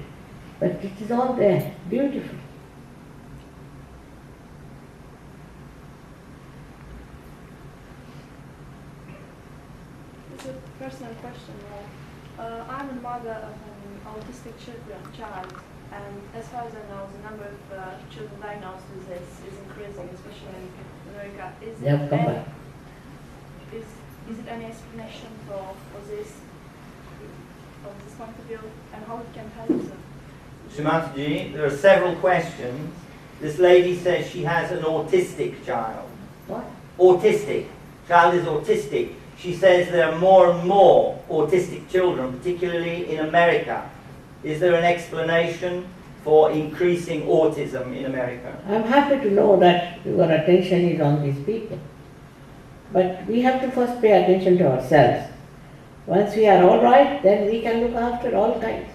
But it is all there, beautiful. It's a personal question. I'm a mother of an autistic child, and as far as I know, the number of children diagnosed with this is increasing, especially in America. Is it any explanation for this, from this point of view, and how it can help them? Shri Mataji, there are several questions. This lady says she has an autistic child. What? Autistic. Child is autistic. She says there are more and more autistic children, particularly in America. Is there an explanation for increasing autism in America? I'm happy to know that your attention is on these people. But we have to first pay attention to ourselves. Once we are all right, then we can look after all kinds.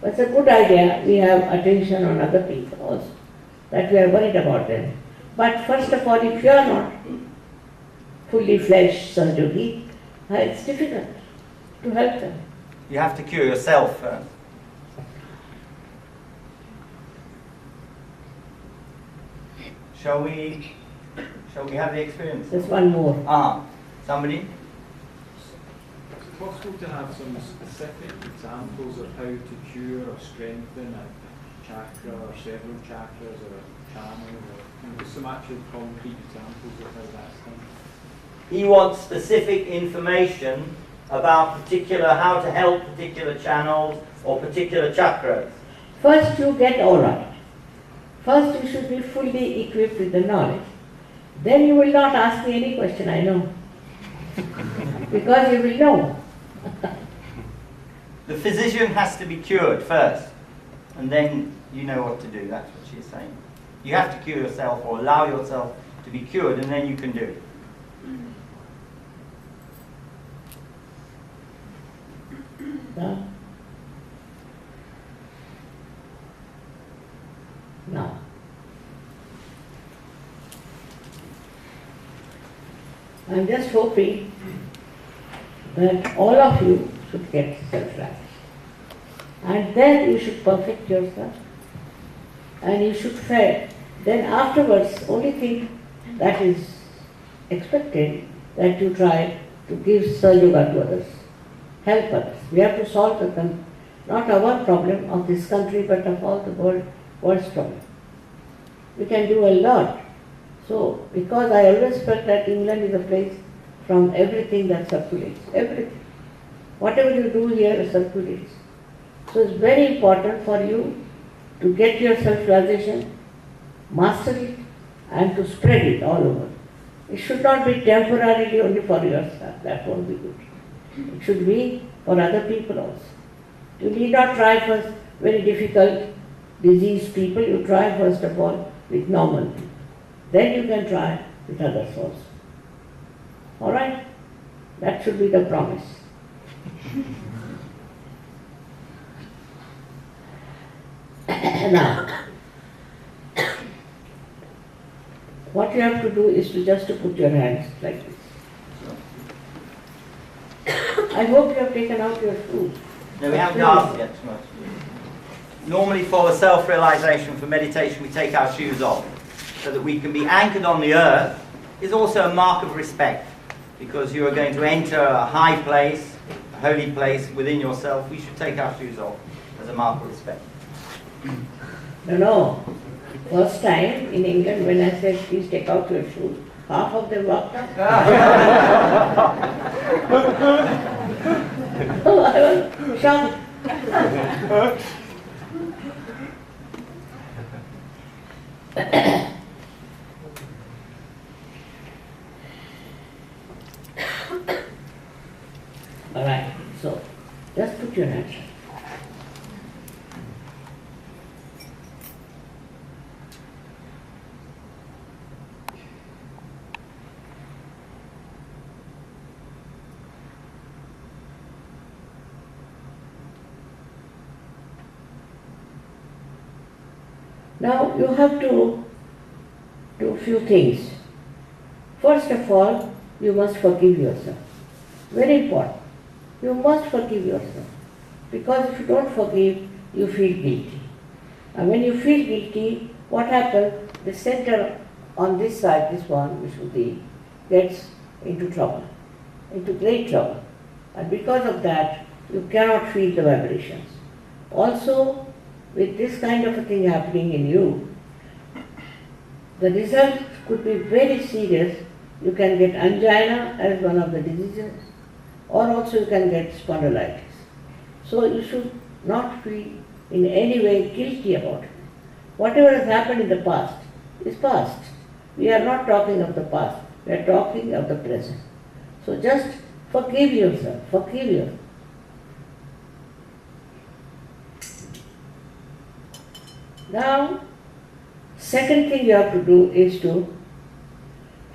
But it's a good idea, we have attention on other people also, that we are worried about them. But first of all, if you are not fully fledged SahajaYogi, it's difficult to help them. You have to cure yourself first. Shall we have the experience? There's one more. Somebody? Is it possible to have some specific examples of how to cure or strengthen a chakra or several chakras or a channel, or just some actual concrete examples of how that's done? He wants specific information about how to help particular channels or particular chakras. First you get all right. First you should be fully equipped with the knowledge. Then you will not ask me any question, I know. Because you will know. The physician has to be cured first, and then you know what to do. That's what she's saying. You have to cure yourself or allow yourself to be cured, and then you can do it. No? No. I'm just hoping that all of you should get self-realization. And then you should perfect yourself. And you should fare. Then afterwards, only thing that is expected that you try to give SahajaYoga to others. Help others. We have to solve not our problem of this country, but of all the world's problem. We can do a lot. So, because I always felt that England is a place from everything that circulates, everything. Whatever you do here circulates. So it's very important for you to get your self-realization, master it, and to spread it all over. It should not be temporarily only for yourself, that won't be good. It should be for other people also. You need not try first very difficult, diseased people, you try first of all with normal people. Then you can try with others also. Alright? That should be the promise. Now, what you have to do is to just put your hands like this. I hope you have taken out your shoes. No, we haven't asked yet too much. Normally for self-realization, for meditation, we take our shoes off so that we can be anchored on the earth. Is also a mark of respect, because you are going to enter a high place, a holy place within yourself. We should take our shoes off as a mark of respect. No. First time in England when I said, please take out your shoes, half of them walked out. Oh, I was shocked. All right, so just put your hands up. Now you have to do a few things. First of all, you must forgive yourself. Very important. You must forgive yourself. Because if you don't forgive, you feel guilty. And when you feel guilty, what happens? The center on this side, this one, Vishuddhi, gets into trouble, into great trouble. And because of that, you cannot feel the vibrations. Also, with this kind of a thing happening in you, the result could be very serious. You can get angina as one of the diseases, or also you can get spondylitis. So you should not feel in any way guilty about it. Whatever has happened in the past is past. We are not talking of the past, we are talking of the present. So just forgive yourself, forgive yourself. Now, second thing you have to do is to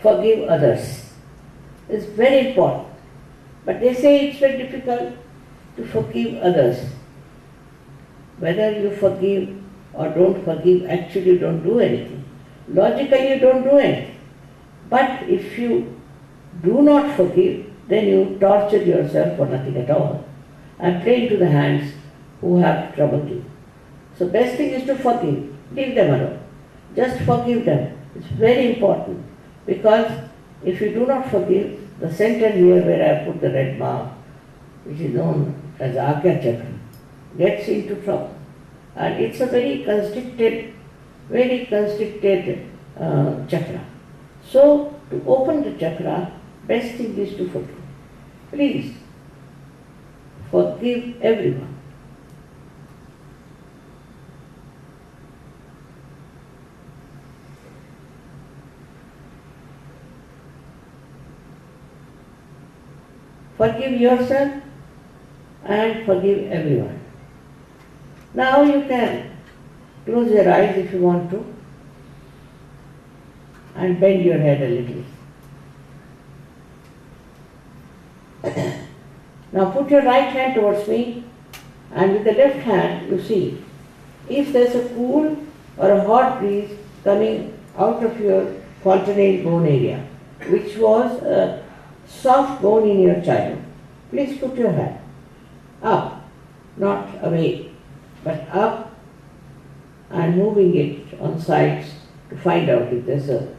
forgive others. It's very important. But they say it's very difficult to forgive others. Whether you forgive or don't forgive, actually you don't do anything. Logically you don't do anything. But if you do not forgive, then you torture yourself for nothing at all and play into the hands who have troubled you. So best thing is to forgive. Leave them alone. Just forgive them. It's very important, because if you do not forgive, the center here where I put the red mark, which is known as Agya Chakra, gets into trouble. And it's a very constricted chakra. So to open the chakra, best thing is to forgive. Please forgive everyone. Forgive yourself and forgive everyone. Now you can close your eyes if you want to and bend your head a little. Now put your right hand towards me, and with the left hand you see if there's a cool or a hot breeze coming out of your fontanelle bone area, which was a soft bone in your childhood. Please put your hand up, not away, but up, and moving it on sides to find out if there's a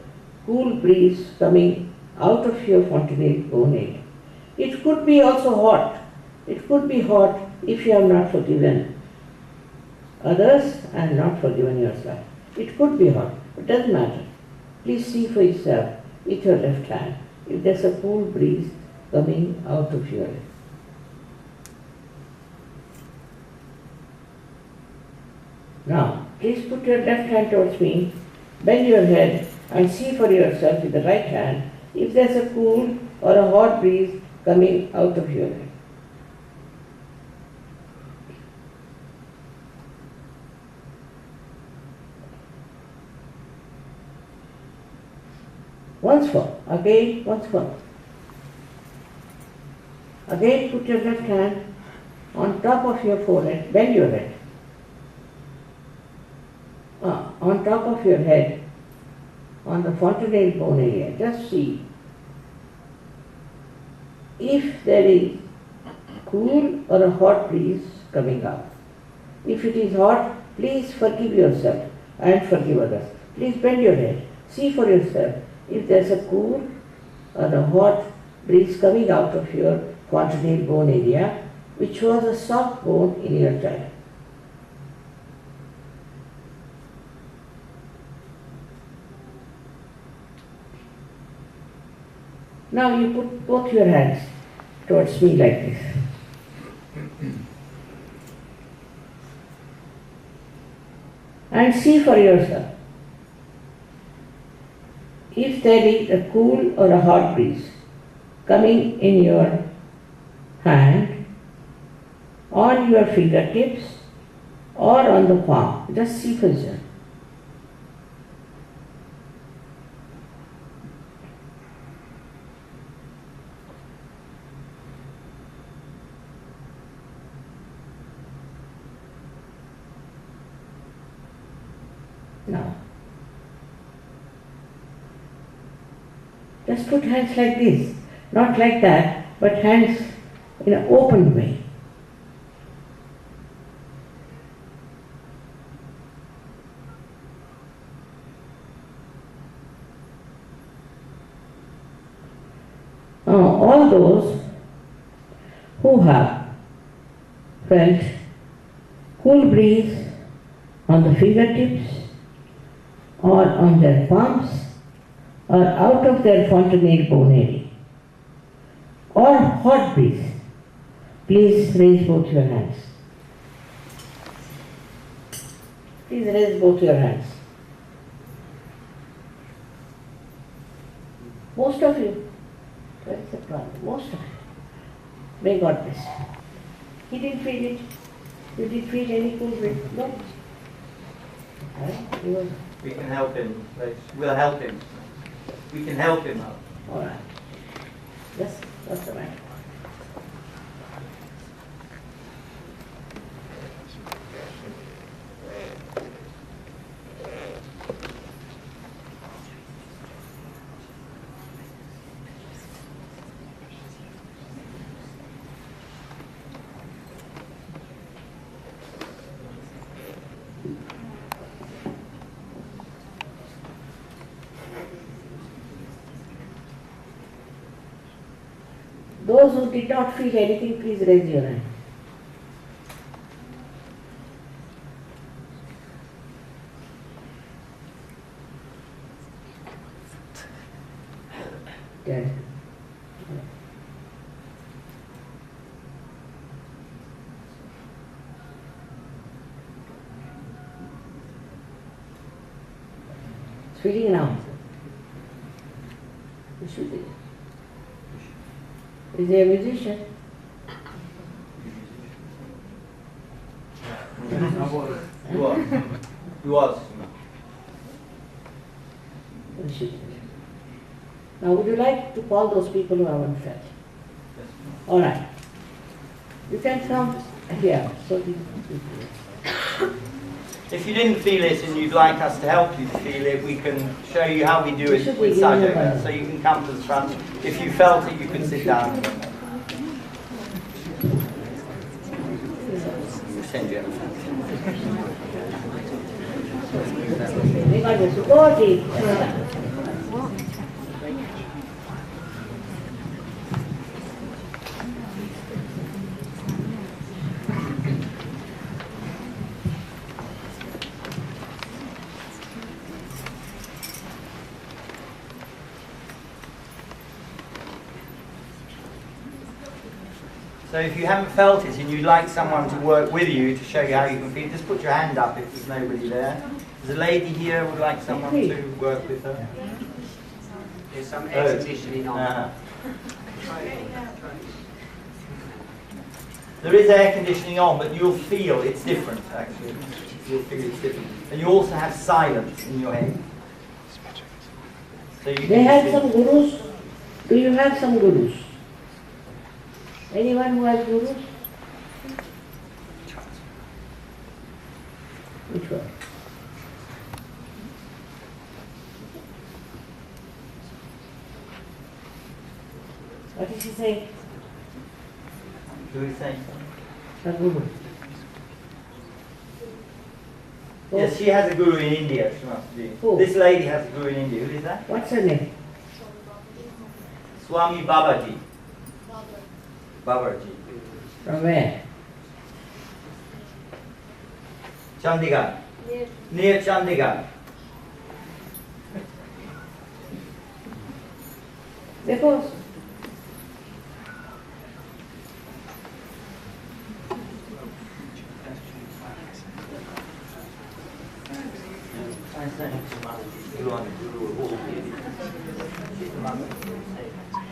cool breeze coming out of your fontanelle bone area. It could be also hot. It could be hot if you have not forgiven others and not forgiven yourself. It could be hot. It doesn't matter. Please see for yourself with your left hand if there's a cool breeze coming out of your head. Now, please put your left hand towards me, bend your head and see for yourself with the right hand if there's a cool or a hot breeze coming out of your head. Once more, again, once more. Again, put your left hand on top of your forehead, bend your head. On top of your head, on the fontanelle bone area, just see if there is cool or a hot breeze coming up. If it is hot, please forgive yourself and forgive others. Please bend your head. See for yourself if there's a cool or a hot breeze coming out of your fontanelle bone area, which was a soft bone in your child. Now you put both your hands towards me like this. And see for yourself if there is a cool or a hot breeze coming in your hand, on your fingertips, or on the palm. Just see for yourself. Now, just put hands like this, not like that, but hands in an open way. All those who have felt cool breeze on the fingertips or on their palms or out of their fontanelle bone area or hot breeze, please raise both your hands. Please raise both your hands. Most of you. That's the problem. Most of you. May God bless you. He didn't feel it. You didn't feel any cool breeze. No. Right? We can help him. We'll help him. We can help him out. All right. Yes, that's all right. Those who did not feel anything, please raise your hand. Good. It's feeling now. You should be. Is he a musician? He was. Now, would you like to call those people who haven't felt? All right. You can come here. If you didn't feel it and you'd like us to help you to feel it, we can show you how we do it with SahajaYoga. So you can come to the front. If you felt it, you can sit down. Send you So if you haven't felt it and you'd like someone to work with you to show you how you can feel, just put your hand up if there's nobody there. There's a lady here who would like someone to work with her. There's some air conditioning on. There is air conditioning on, but you'll feel it's different, actually. You'll feel it's different. And you also have silence in your head. So you they have some gurus. Do you have some gurus? Anyone who has gurus? Which one? What did she say? Who is saying? A guru. Yes, she has a guru in India, she must be. Who? This lady has a guru in India. Who is that? What's her name? Swami Babaji. Babaji. From where? Chandigarh. Near Chandigarh. Because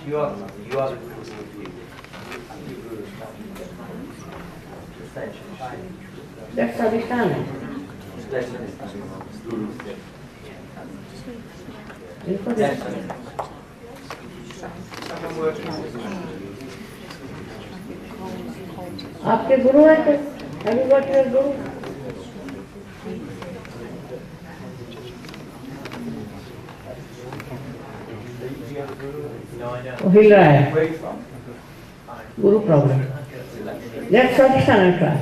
You are the guru. that's Adhistana. आपके गुरु है तो have you got your guru? वो हिल रहा है गुरु problem let's Adhistana try.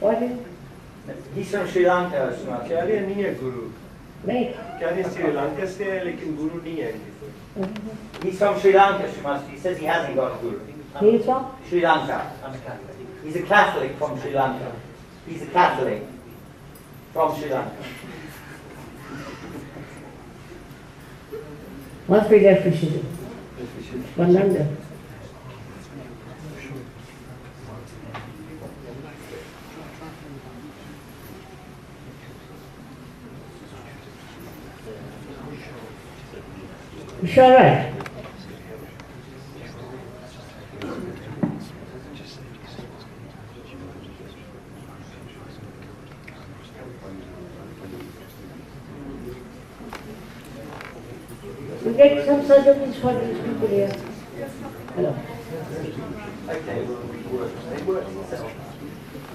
What is? He's from Sri Lanka, Shri क्या नहीं है गुरु? नहीं क्या नहीं श्रीलंका से है लेकिन गुरु नहीं है He's from Sri Lanka, Shrimati. He says he hasn't got a guru. He is from? Sri Lanka. He's a Catholic from Sri Lanka. He's a Catholic from Sri Lanka. Must be their fishes. One under. It's all right. We get some surgeries for these people here. Hello. Okay.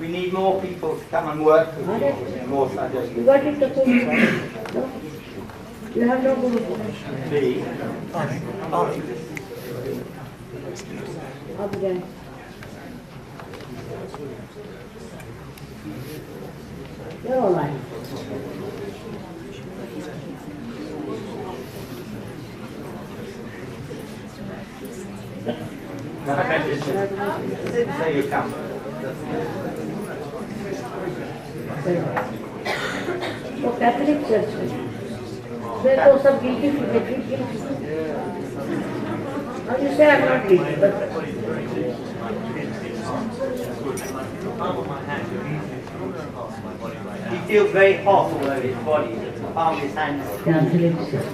We need more people to come and work with you. More surgeries. You got it, the no? You have no guru. Me? Up again. You're all right. Say you come. वो Catholic church है फिर तो सब guilty guilty अब you say I'm not guilty but He feels very hot all over his body. The palm of his hand. Catholic church.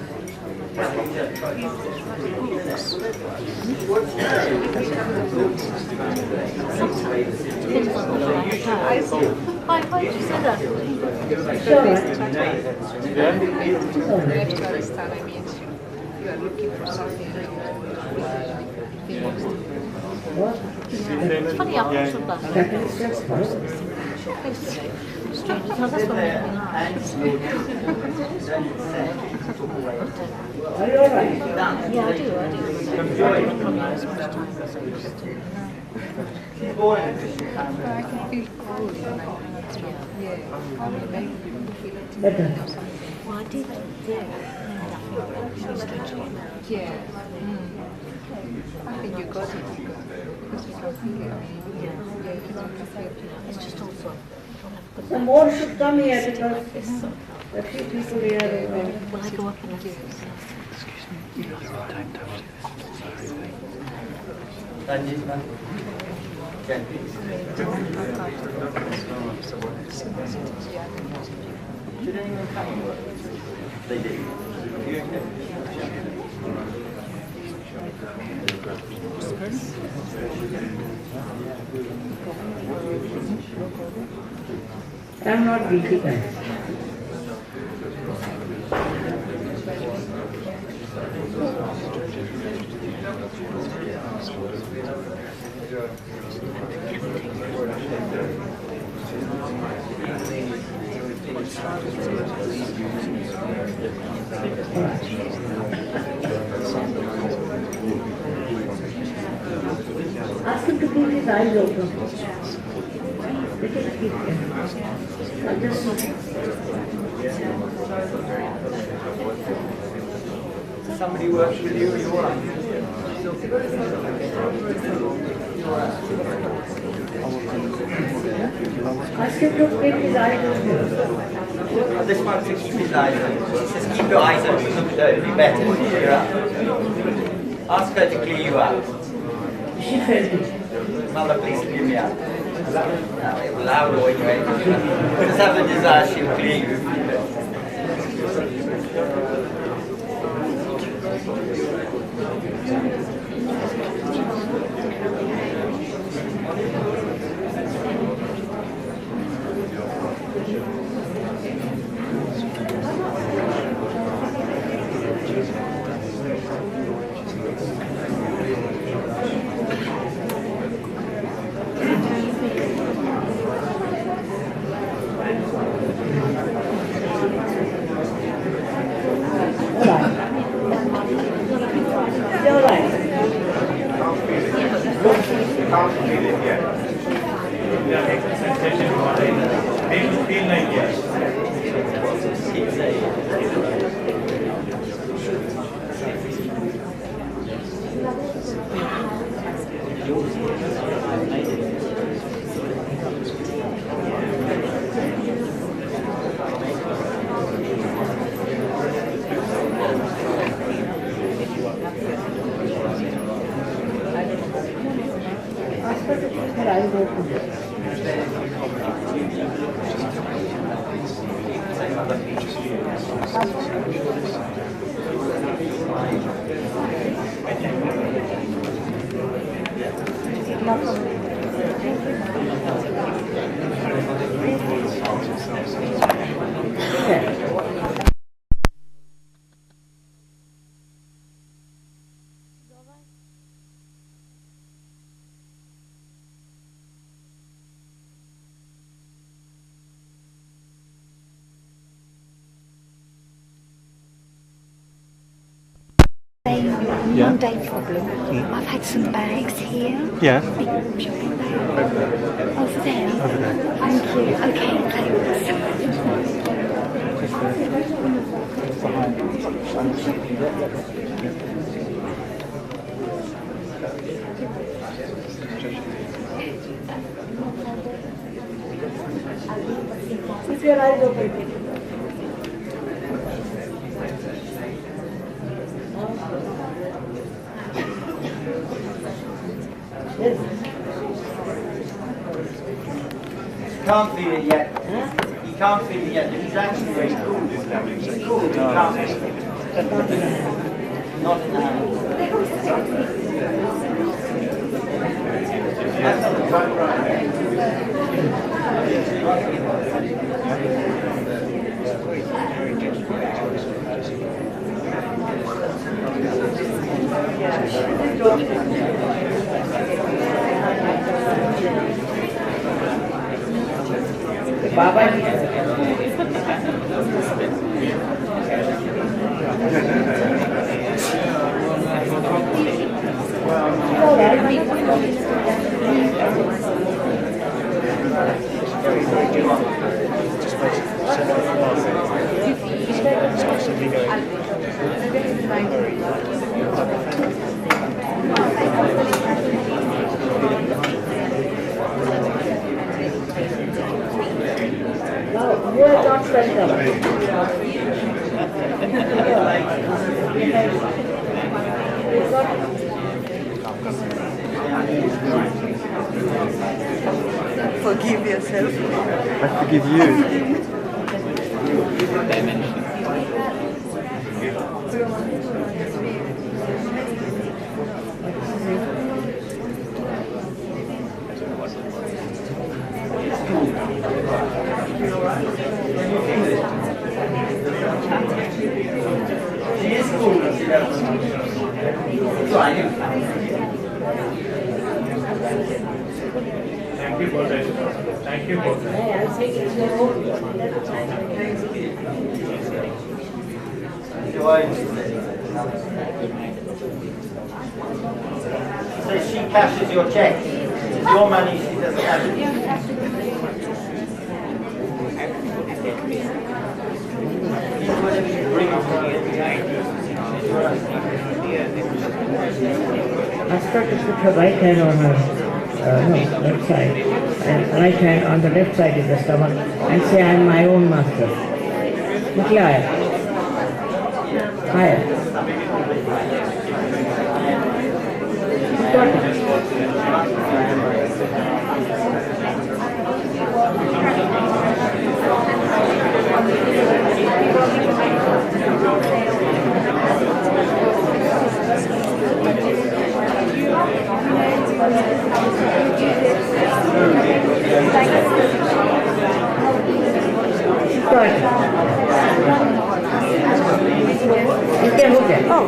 Why did you say that? Sure. Where to Palestine, I mean, you are looking for something that you What? Funny, I'm not sure about Catholic church. Strangers, no, that's what made me laugh. Are you all right? Yeah, I do. I don't probably as much time as I used to. I can feel cold when I'm yeah. I mean, maybe you feel it. Better. Well, I did there. Yeah. I think you got it because you can feel it. Yeah, you can feel it. It's just also. Some more should come here because a few people here. When I go up in a They did. I'm not guilty, guys. keep his eyes open. I'll just Somebody works with you, you're all right. ask him to keep his eyes open. This one to keep his eyes open. Just keep your eyes open, look at it, be better. You're up. Ask her to clear you out. She felt it. Mother, please clear me out. It was loud or anyway. Just have the desire, she'll clear you. One day problem. I've had some bags here. Yeah. Big shopping bags. Over there. Over there. Thank you. Okay, Keep your eyes open. Can't feel it yet. He can't feel it yet. He's actually very cool. He's cool. He can't feel it. Not now. Baba. Forgive yourself. I forgive you. Thank you for that. Thank you for that. So she cashes your check. your money, she doesn't have it. Ask her to put her right hand on her, left side, and right hand on the left side of the stomach, and say, I am my own master. Little higher. Higher. Got it. Okay, okay. Oh.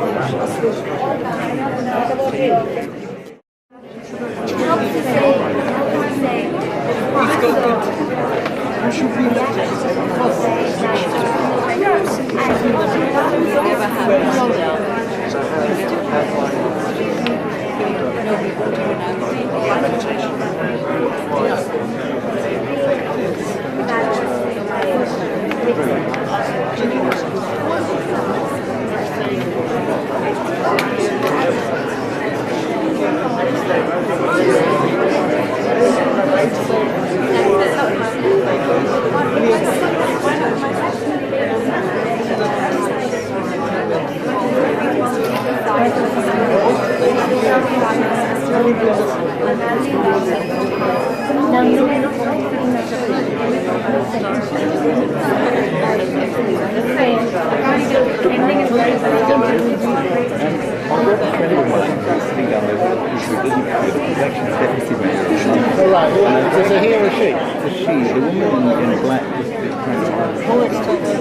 Is it he or she? It's she, the woman in black with the kind of... Oh, it's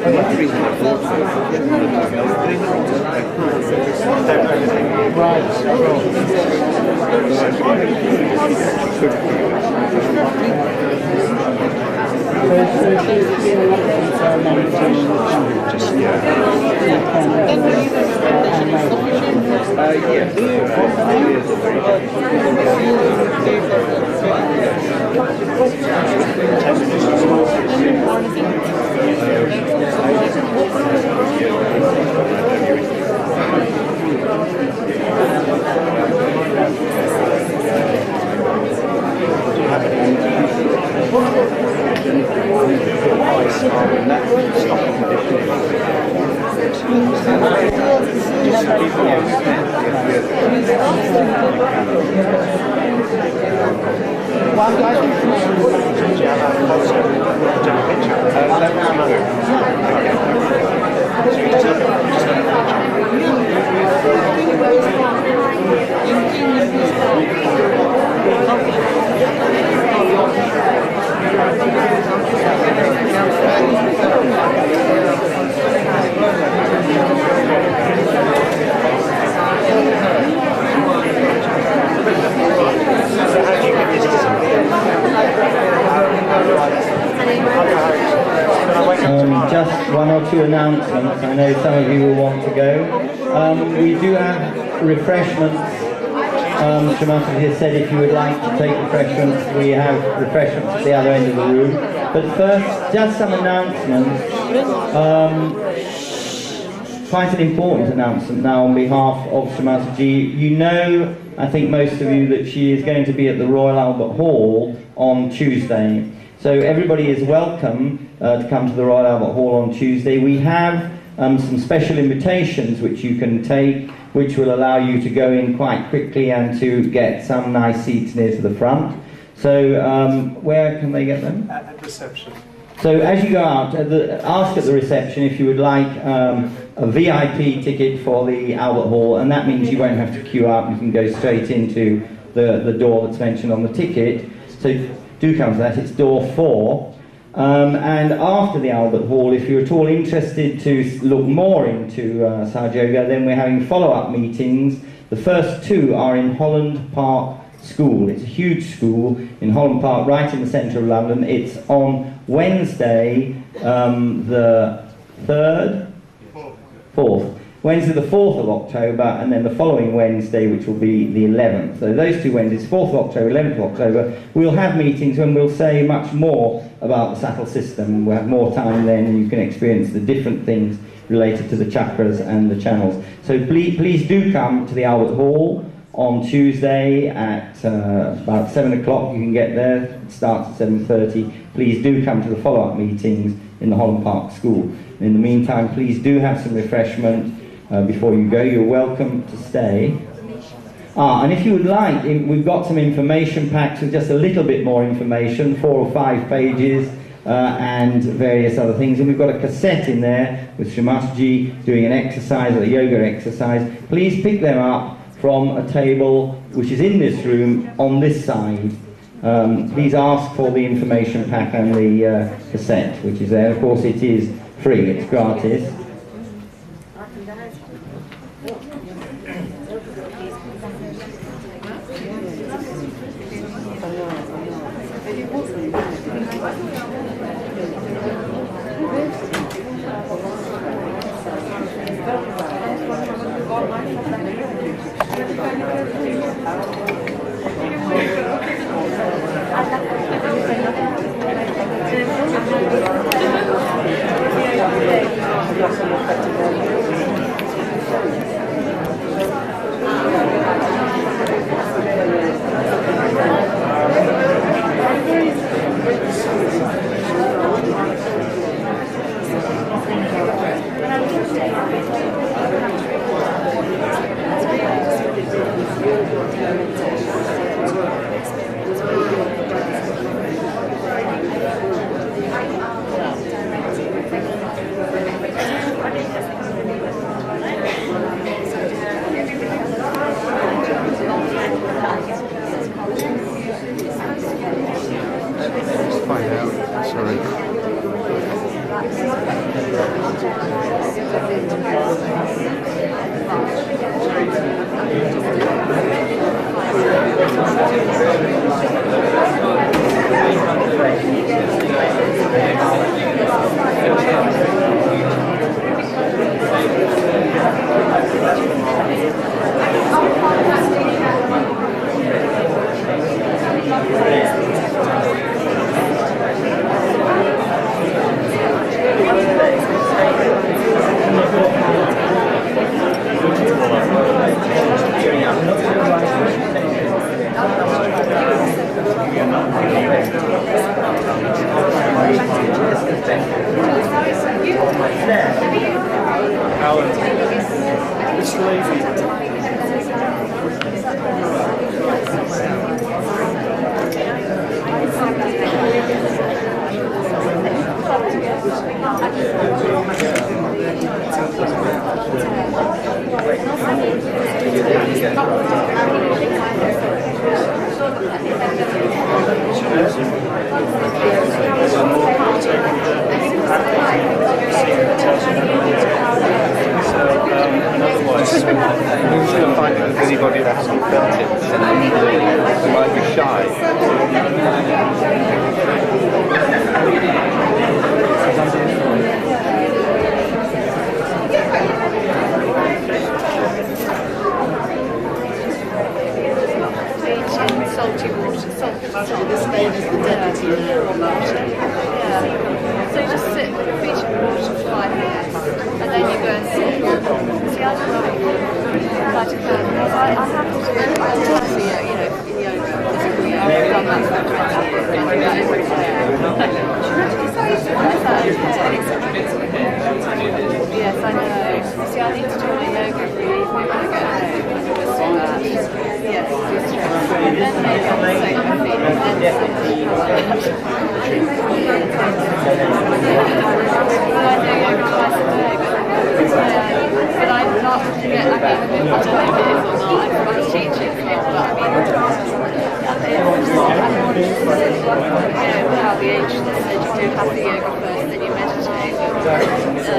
and that's the reason I thought Just one or two announcements. I know some of you will want to go. We do have refreshments. Shri Mataji has said if you would like to take refreshments, we have refreshments at the other end of the room. But first, just some announcements. Quite an important announcement now on behalf of Shri Mataji. You know, I think most of you, that she is going to be at the Royal Albert Hall on Tuesday. So everybody is welcome to come to the Royal Albert Hall on Tuesday. We have some special invitations which you can take, which will allow you to go in quite quickly and to get some nice seats near to the front. So where can they get them? At reception. So as you go out, ask at the reception if you would like a VIP ticket for the Albert Hall, and that means you won't have to queue up. You can go straight into the door that's mentioned on the ticket. So do come to that. It's door 4. And after the Albert Hall, if you're at all interested to look more into SahajaYoga, then we're having follow-up meetings. The first 2 are in Holland Park School. It's a huge school in Holland Park, right in the centre of London. It's on Wednesday, the 3rd? 4th, Wednesday the 4th of October, and then the following Wednesday, which will be the 11th. So those 2 Wednesdays, 4th of October, 11th of October, we'll have meetings when we'll say much more about the subtle system. We'll have more time then, and you can experience the different things related to the chakras and the channels. So please do come to the Albert Hall on Tuesday at about 7 o'clock. You can get there. It starts at 7:30. Please do come to the follow-up meetings in the Holland Park School. In the meantime, please do have some refreshment before you go. You're welcome to stay. And if you would like, we've got some information packs with just a little bit more information, 4 or 5 pages, and various other things. And we've got a cassette in there with Shri Mataji doing an exercise, a yoga exercise. Please pick them up from a table which is in this room on this side. Please ask for the information pack and the cassette which is there. Of course it is free, it's gratis.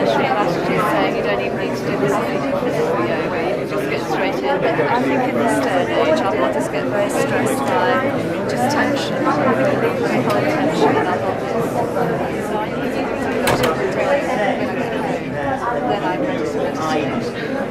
Shri Mataji is saying you don't even need to do this physical yoga, you can just get straight in. But I think in this day and age, our bodies get very stressed by just tension, very high tension in our bodies. So I need to go to the toilet and then I'm ready to meditate.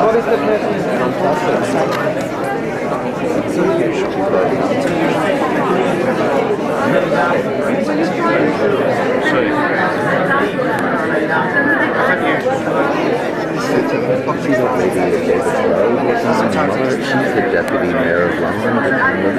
What is the person's She's the Deputy Mayor of London and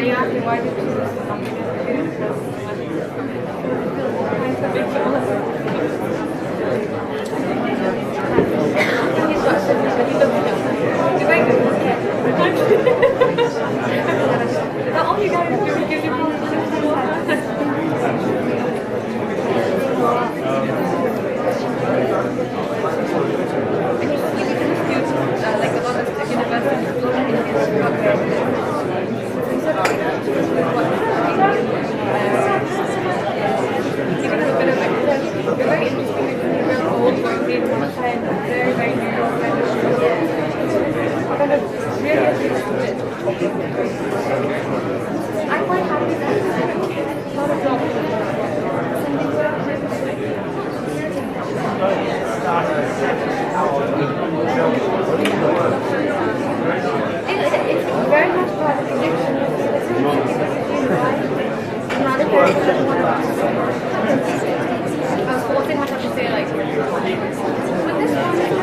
And you asked me why did you choose something as a food because it's a big fella. He's got such a good look. Is that good? Is that all you guys do? Give your problems some water? Like a lot of universities giving us a bit of research. We're very interested in real old work being one side, very, very new kind of really interested. I'm quite happy that a lot of jobs. It's very much about the connection. Another very good one. One thing I have to say, like, with this one, it's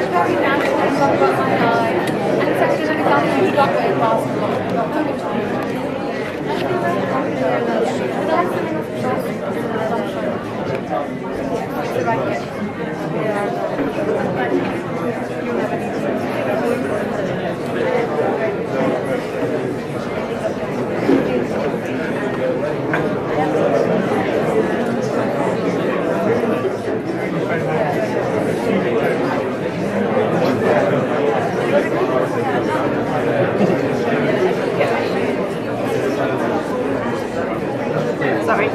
very natural to talk about my life, and it's actually an example to talk very fast and long. Sorry.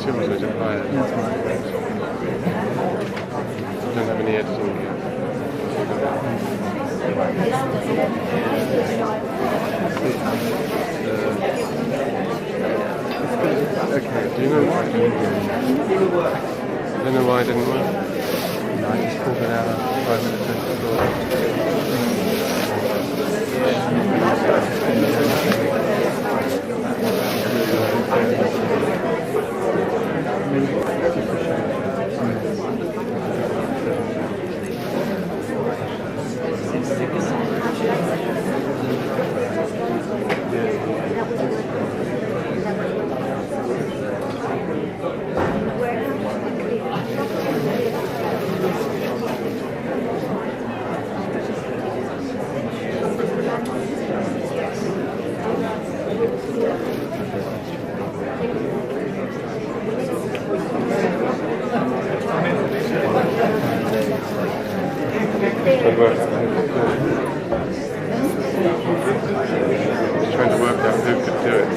That's yours, I didn't buy it. That's mine. I don't have any editing here. Okay, do you know why? I don't know why it didn't work. No, I just pulled it out of 5 minutes trying to work out who could do it.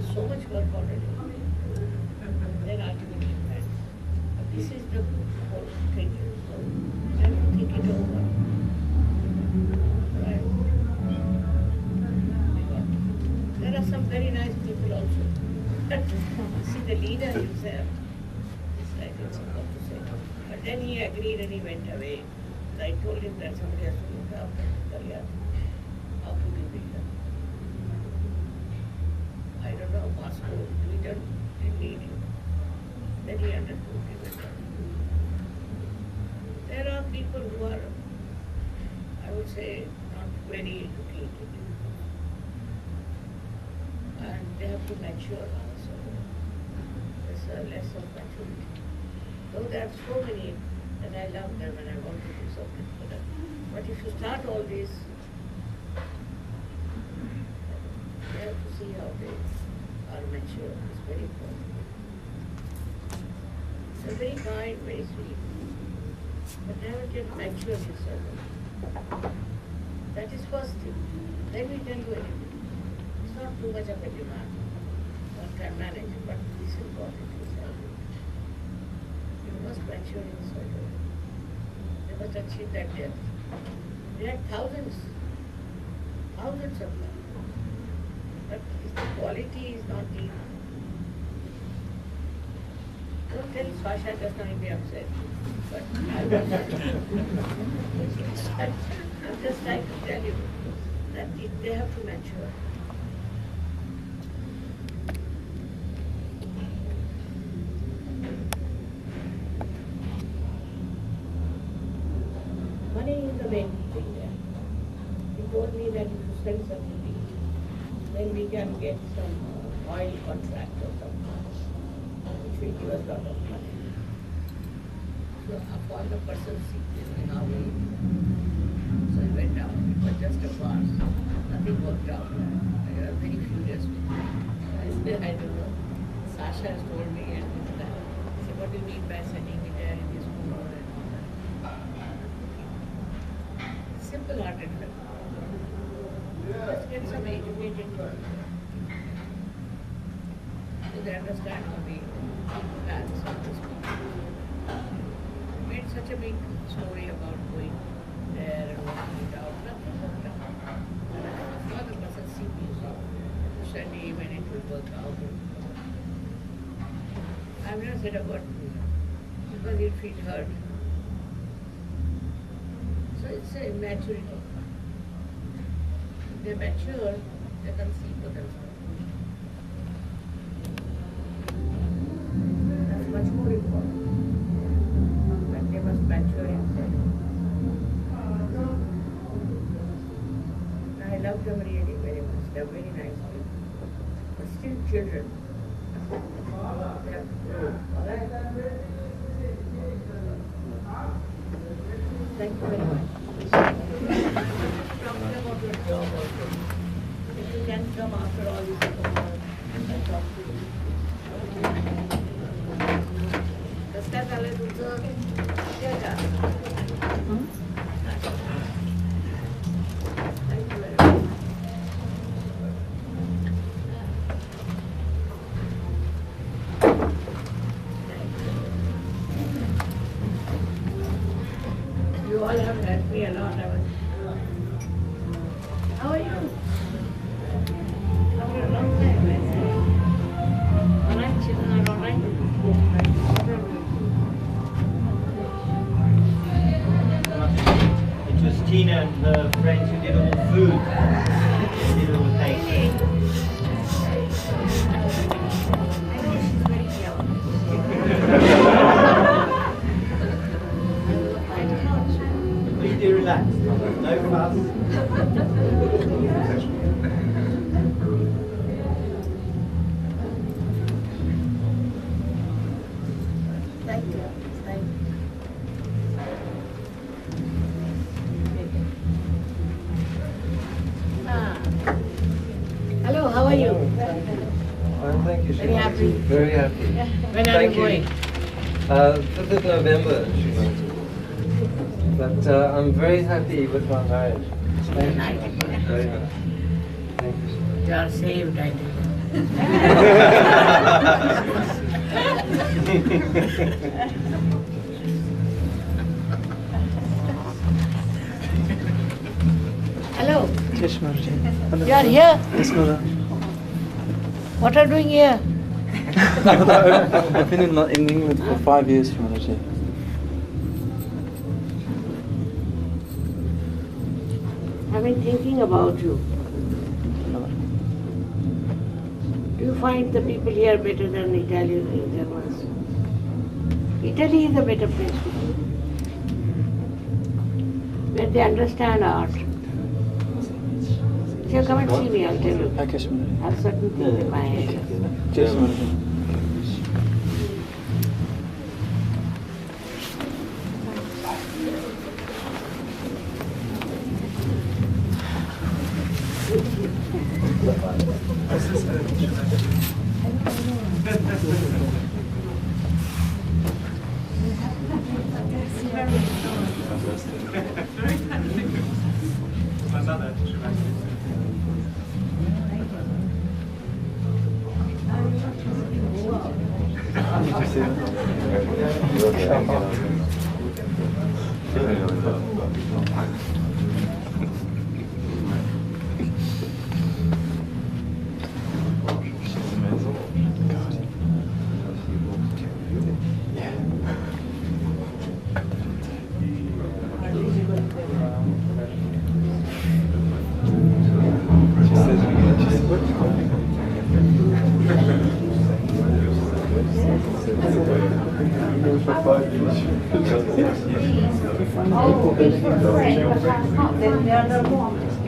done so much work already. Then ultimately that. But this is the whole thing. So you have to think it over. Right. There are some very nice people also. See the leader himself. It's like it's what to say. But then he agreed and he went away. I told him that somebody has to look after Kalyan. How could he be done? I don't know, Moscow, we didn't need him. Then he understood he went away. There are people who are, I would say, not very educated. And they have to mature also. There's a less of maturity. Though there are so many, and I love them and I want to do something for them. But if you start all this, you have to see how they are mature. It's very important. They're very kind, very sweet. But never get mature yourself. That is first thing. Then we can do anything. It's not too much of a demand. One can manage it, but this is what it is. You must mature inside. They must achieve that depth. We had thousands of them. But if the quality is not deep, don't tell Sasha just now, he'll be upset. But I'm just trying to tell you that they have to mature. Money is the main thing there. He told me that if you spend something, then we can get some oil contract or something, which will give us a lot of money. So upon the person's in our way. So he went down. It was just a farce. Nothing worked out. I was very furious with me. I said, I don't know. Sasha has told me and this that. I said, what do you mean by sending me there in this mood and all that? Simple-hearted fellow. Let's get some educated people. So they understand how we plans of this country. We made such a big story about going there and working it out. Nothing worked out. And I thought the person see me, so send him and it will work out. I've never said a word to him because he'll feel hurt. So it's a maturity. If they mature, they can see for themselves. That's much more important. But they must mature inside. I love them really very much. They're very nice people. But still children. They have to grow. Thank you very much. Talking about your job also. If you can come after all this and talk to you. Kasih kalian untuk jaga. Thank you very much. You all have helped me a lot. How are you? After a long time, I see. All right, children are all right? It was Tina and her friends who did all the food. They did all the cake. I know she's very young. Please do relax. No fuss. Thank you. Thank you. Hello, how are you? Well, thank you, Shri Very Mataji. happy. Very happy. When are Thank you going? 5th of November, Shri Mataji. But I'm very happy with my marriage. Very nice. Very nice. Thank you so much. You are saved, I think. Hello. Yes, Mataji. You are here? Yes, Mataji. What are you doing here? I've been in England for 5 years, Mataji. I've been thinking about you. Do you find the people here better than Italian and Germans? Italy is a better place to be. Where they understand art. So come and see me, I'll tell you. Okay, Mataji. I have certain things in my head. Yes, Mataji.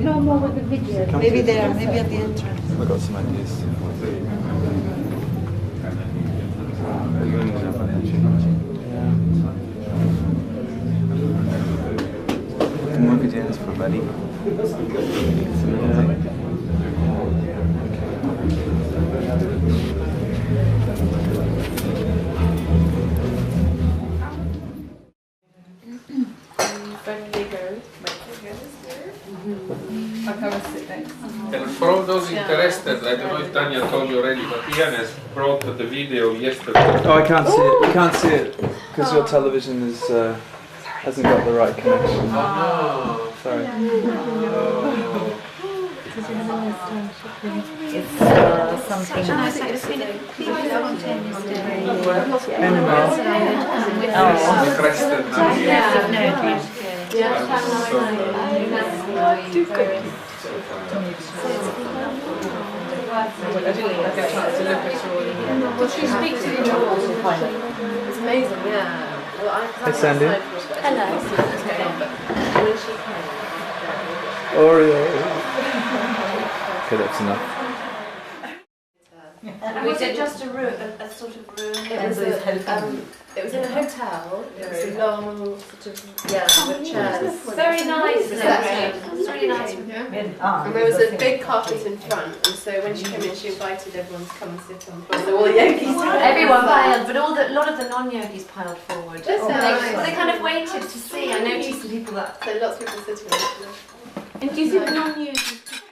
No more with the video. Maybe there, maybe at the entrance. I've got some ideas. More videos for Buddy. For those interested, I don't know if Tanya told you already, but Ian has brought the video yesterday. Oh, I can't see it. You can't see it because your television is hasn't got the right connection. Oh, sorry. It's something. Well, she speaks to you all. It's amazing, yeah. Well, Hey, Sandy. Hello. Oreo. Okay, that's enough. Was it just a room, a sort of room? It was in a hotel. It was a long sort of with chairs. Very nice. It was really nice. And there was a big carpet in front, and so when she came in, she invited everyone to come and sit on the floor. So all the yogis. Everyone piled, but a lot of the non-yogis piled forward. That's nice. Well, they kind of waited to see. I noticed the people that. So lots of people sitting. And do you think non-yogis